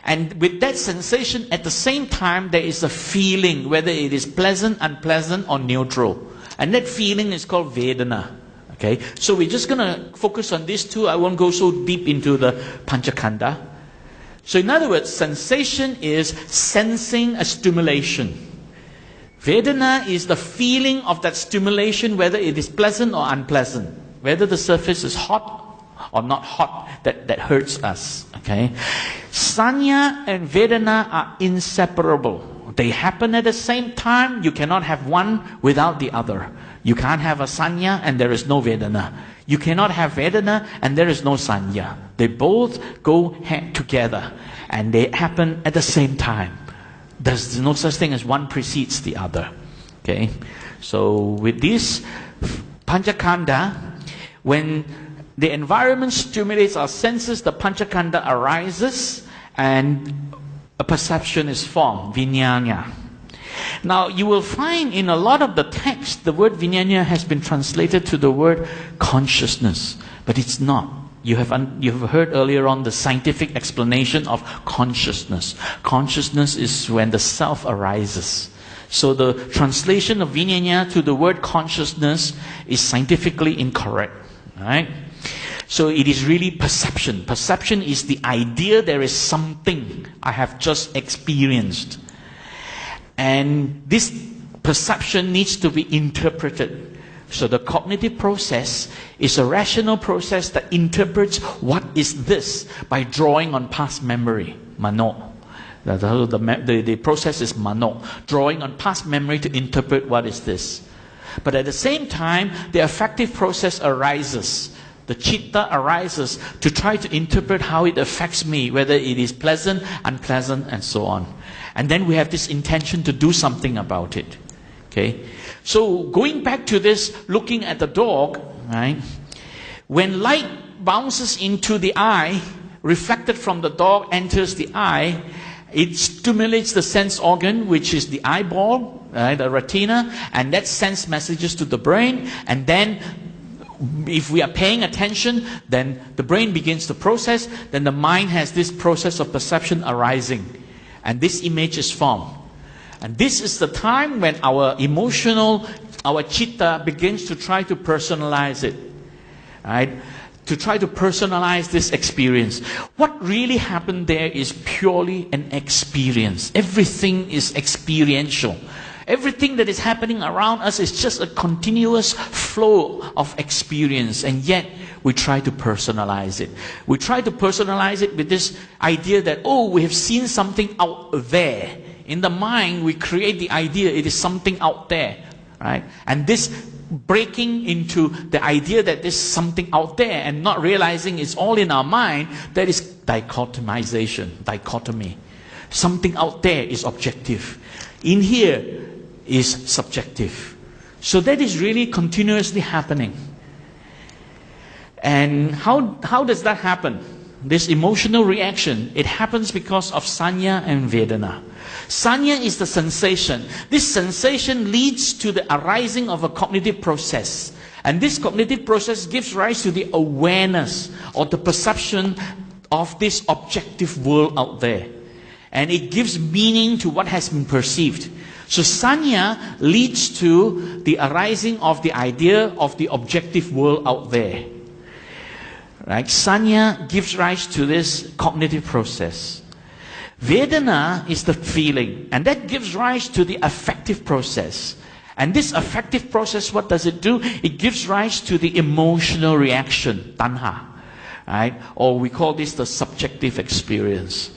[SPEAKER 1] And with that sensation, at the same time, there is a feeling, whether it is pleasant, unpleasant, or neutral. And that feeling is called Vedana. Okay? So we're just going to focus on these 2. I won't go so deep into the Panchakanda. So in other words, sensation is sensing a stimulation. Vedana is the feeling of that stimulation, whether it is pleasant or unpleasant. Whether the surface is hot or not hot, that hurts us. Okay? Sanya and Vedana are inseparable. They happen at the same time. You cannot have one without the other. You can't have a sanya and there is no Vedana. You cannot have Vedana and there is no sanya. They both go together and they happen at the same time. There's no such thing as one precedes the other. Okay? So with this Panchakanda, when the environment stimulates our senses, the Panchakanda arises and a perception is formed, vijnana. Now you will find in a lot of the text, the word vijnana has been translated to the word consciousness, but it's not. You have heard earlier on the scientific explanation of consciousness. Consciousness is when the self arises. So the translation of Vijnana to the word consciousness is scientifically incorrect. Right? So it is really perception. Perception is the idea there is something I have just experienced. And this perception needs to be interpreted. So the cognitive process is a rational process that interprets what is this by drawing on past memory, mano. The process is mano, drawing on past memory to interpret what is this. But at the same time, the affective process arises. The chitta arises to try to interpret how it affects me, whether it is pleasant, unpleasant, and so on. And then we have this intention to do something about it. Okay? So going back to this, looking at the dog, right? When light bounces into the eye, reflected from the dog enters the eye, it stimulates the sense organ, which is the eyeball, right, the retina, and that sends messages to the brain. And then if we are paying attention, then the brain begins to process, then the mind has this process of perception arising. And this image is formed. And this is the time when our chitta begins to try to personalize it. Right? To try to personalize this experience. What really happened there is purely an experience. Everything is experiential. Everything that is happening around us is just a continuous flow of experience, and yet we try to personalize it. We try to personalize it with this idea that, oh, we have seen something out there. In the mind, we create the idea it is something out there, right? And this breaking into the idea that there's something out there and not realizing it's all in our mind, that is dichotomy. Something out there is objective. In here is subjective. So that is really continuously happening. And how does that happen? This emotional reaction, it happens because of sanya and vedana. Sanya is the sensation. This sensation leads to the arising of a cognitive process. And this cognitive process gives rise to the awareness or the perception of this objective world out there. And it gives meaning to what has been perceived. So sanya leads to the arising of the idea of the objective world out there. Right? Sanya gives rise to this cognitive process. Vedana is the feeling, and that gives rise to the affective process. And this affective process, what does it do? It gives rise to the emotional reaction, tanha. Right? Or we call this the subjective experience.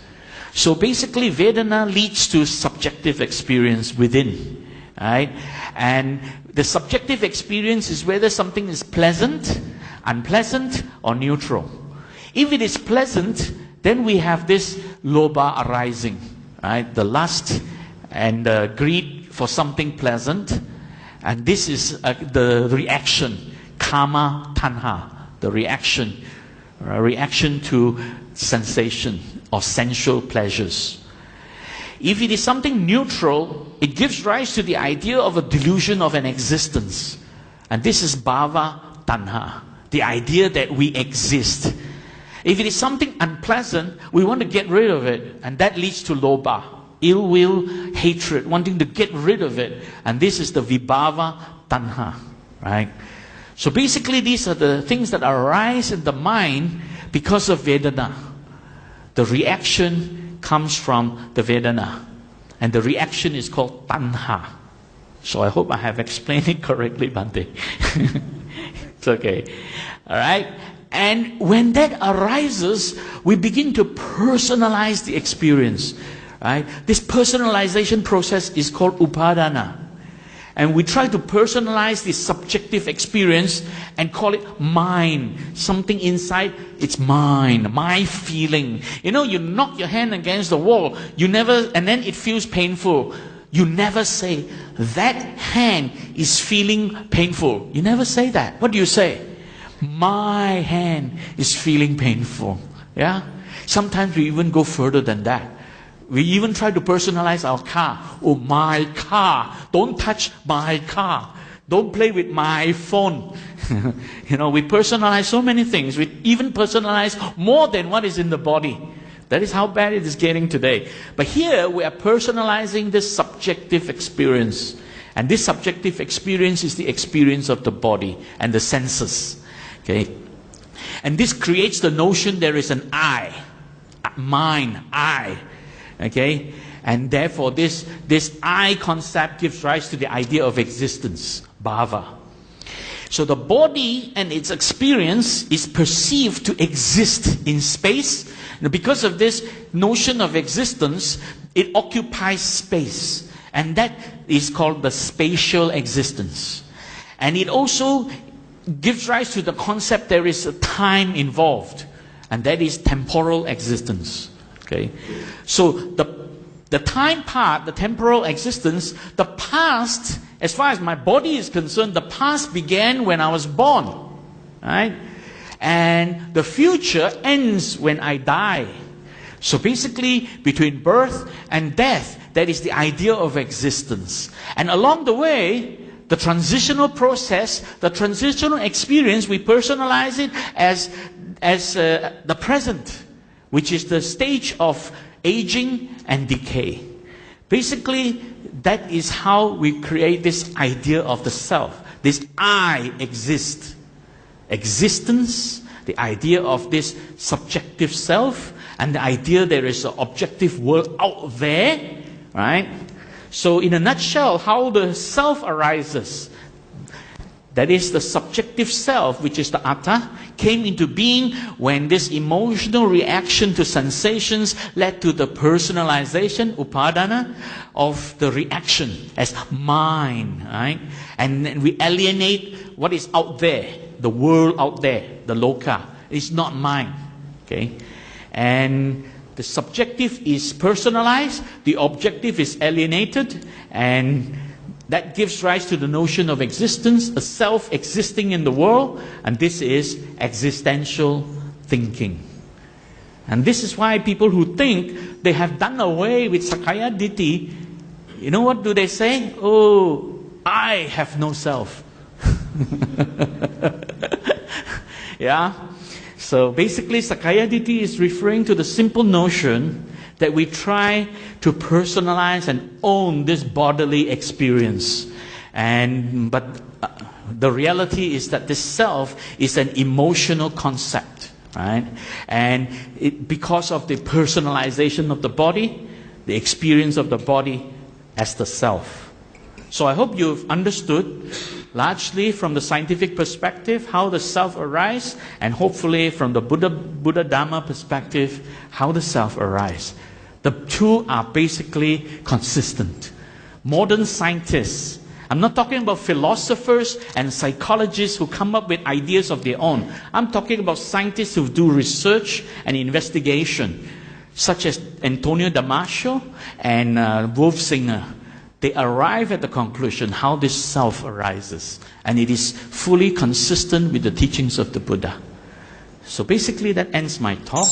[SPEAKER 1] So basically, Vedana leads to subjective experience within. Right? And the subjective experience is whether something is pleasant, unpleasant, or neutral. If it is pleasant, then we have this lobha arising. Right? The lust and the greed for something pleasant. And this is the reaction, kama tanha, the reaction to sensation or sensual pleasures. If it is something neutral, it gives rise to the idea of a delusion of an existence. And this is bhava tanha, the idea that we exist. If it is something unpleasant, we want to get rid of it. And that leads to lobha, ill will, hatred, wanting to get rid of it. And this is the vibhava tanha. Right? So basically these are the things that arise in the mind because of Vedana. The reaction comes from the Vedana. And the reaction is called tanha. So I hope I have explained it correctly, Bhante. It's okay. Alright? And when that arises, we begin to personalize the experience. Right? This personalization process is called upadana. And we try to personalize the subjective experience and call it mine. Something inside, it's mine, my feeling. You know, you knock your hand against the wall, and then it feels painful. You never say, that hand is feeling painful. You never say that. What do you say? My hand is feeling painful. Yeah? Sometimes we even go further than that. We even try to personalize our car. Oh, my car. Don't touch my car. Don't play with my phone. You know, we personalize so many things. We even personalize more than what is in the body. That is how bad it is getting today. But here we are personalizing this subjective experience. And this subjective experience is the experience of the body and the senses. Okay? And this creates the notion there is an I, mind, I. Okay? And therefore this I concept gives rise to the idea of existence, bhava. So the body and its experience is perceived to exist in space. Now, because of this notion of existence, it occupies space. And that is called the spatial existence. And it also gives rise to the concept there is a time involved. And that is temporal existence. Okay? So the time part, the temporal existence, the past, as far as my body is concerned, the past began when I was born. Right? And the future ends when I die. So basically, between birth and death, that is the idea of existence. And along the way, the transitional process, the transitional experience, we personalize it as the present, which is the stage of aging and decay. Basically, that is how we create this idea of the self. This I exist. Existence, the idea of this subjective self, and the idea there is an objective world out there, right? So in a nutshell, how the self arises, that is the subjective self, which is the atta, came into being when this emotional reaction to sensations led to the personalization, upadana, of the reaction as mine, right? And then we alienate what is out there, the world out there, the loka. It's not mine, okay? And the subjective is personalized, the objective is alienated, and that gives rise to the notion of existence, a self existing in the world, and this is existential thinking. And this is why people who think they have done away with Sakaya Ditti, you know what do they say? Oh, I have no self. Yeah? So basically, Sakaya Ditti is referring to the simple notion that we try to personalize and own this bodily experience. But the reality is that this self is an emotional concept, right? And because of the personalization of the body, the experience of the body as the self. So I hope you've understood, largely from the scientific perspective, how the self arises, and hopefully from the Buddha Dharma perspective, how the self arises. The two are basically consistent. Modern scientists, I'm not talking about philosophers and psychologists who come up with ideas of their own. I'm talking about scientists who do research and investigation, such as Antonio Damasio and Wolfsinger. They arrive at the conclusion how this self arises. And it is fully consistent with the teachings of the Buddha. So basically that ends my talk.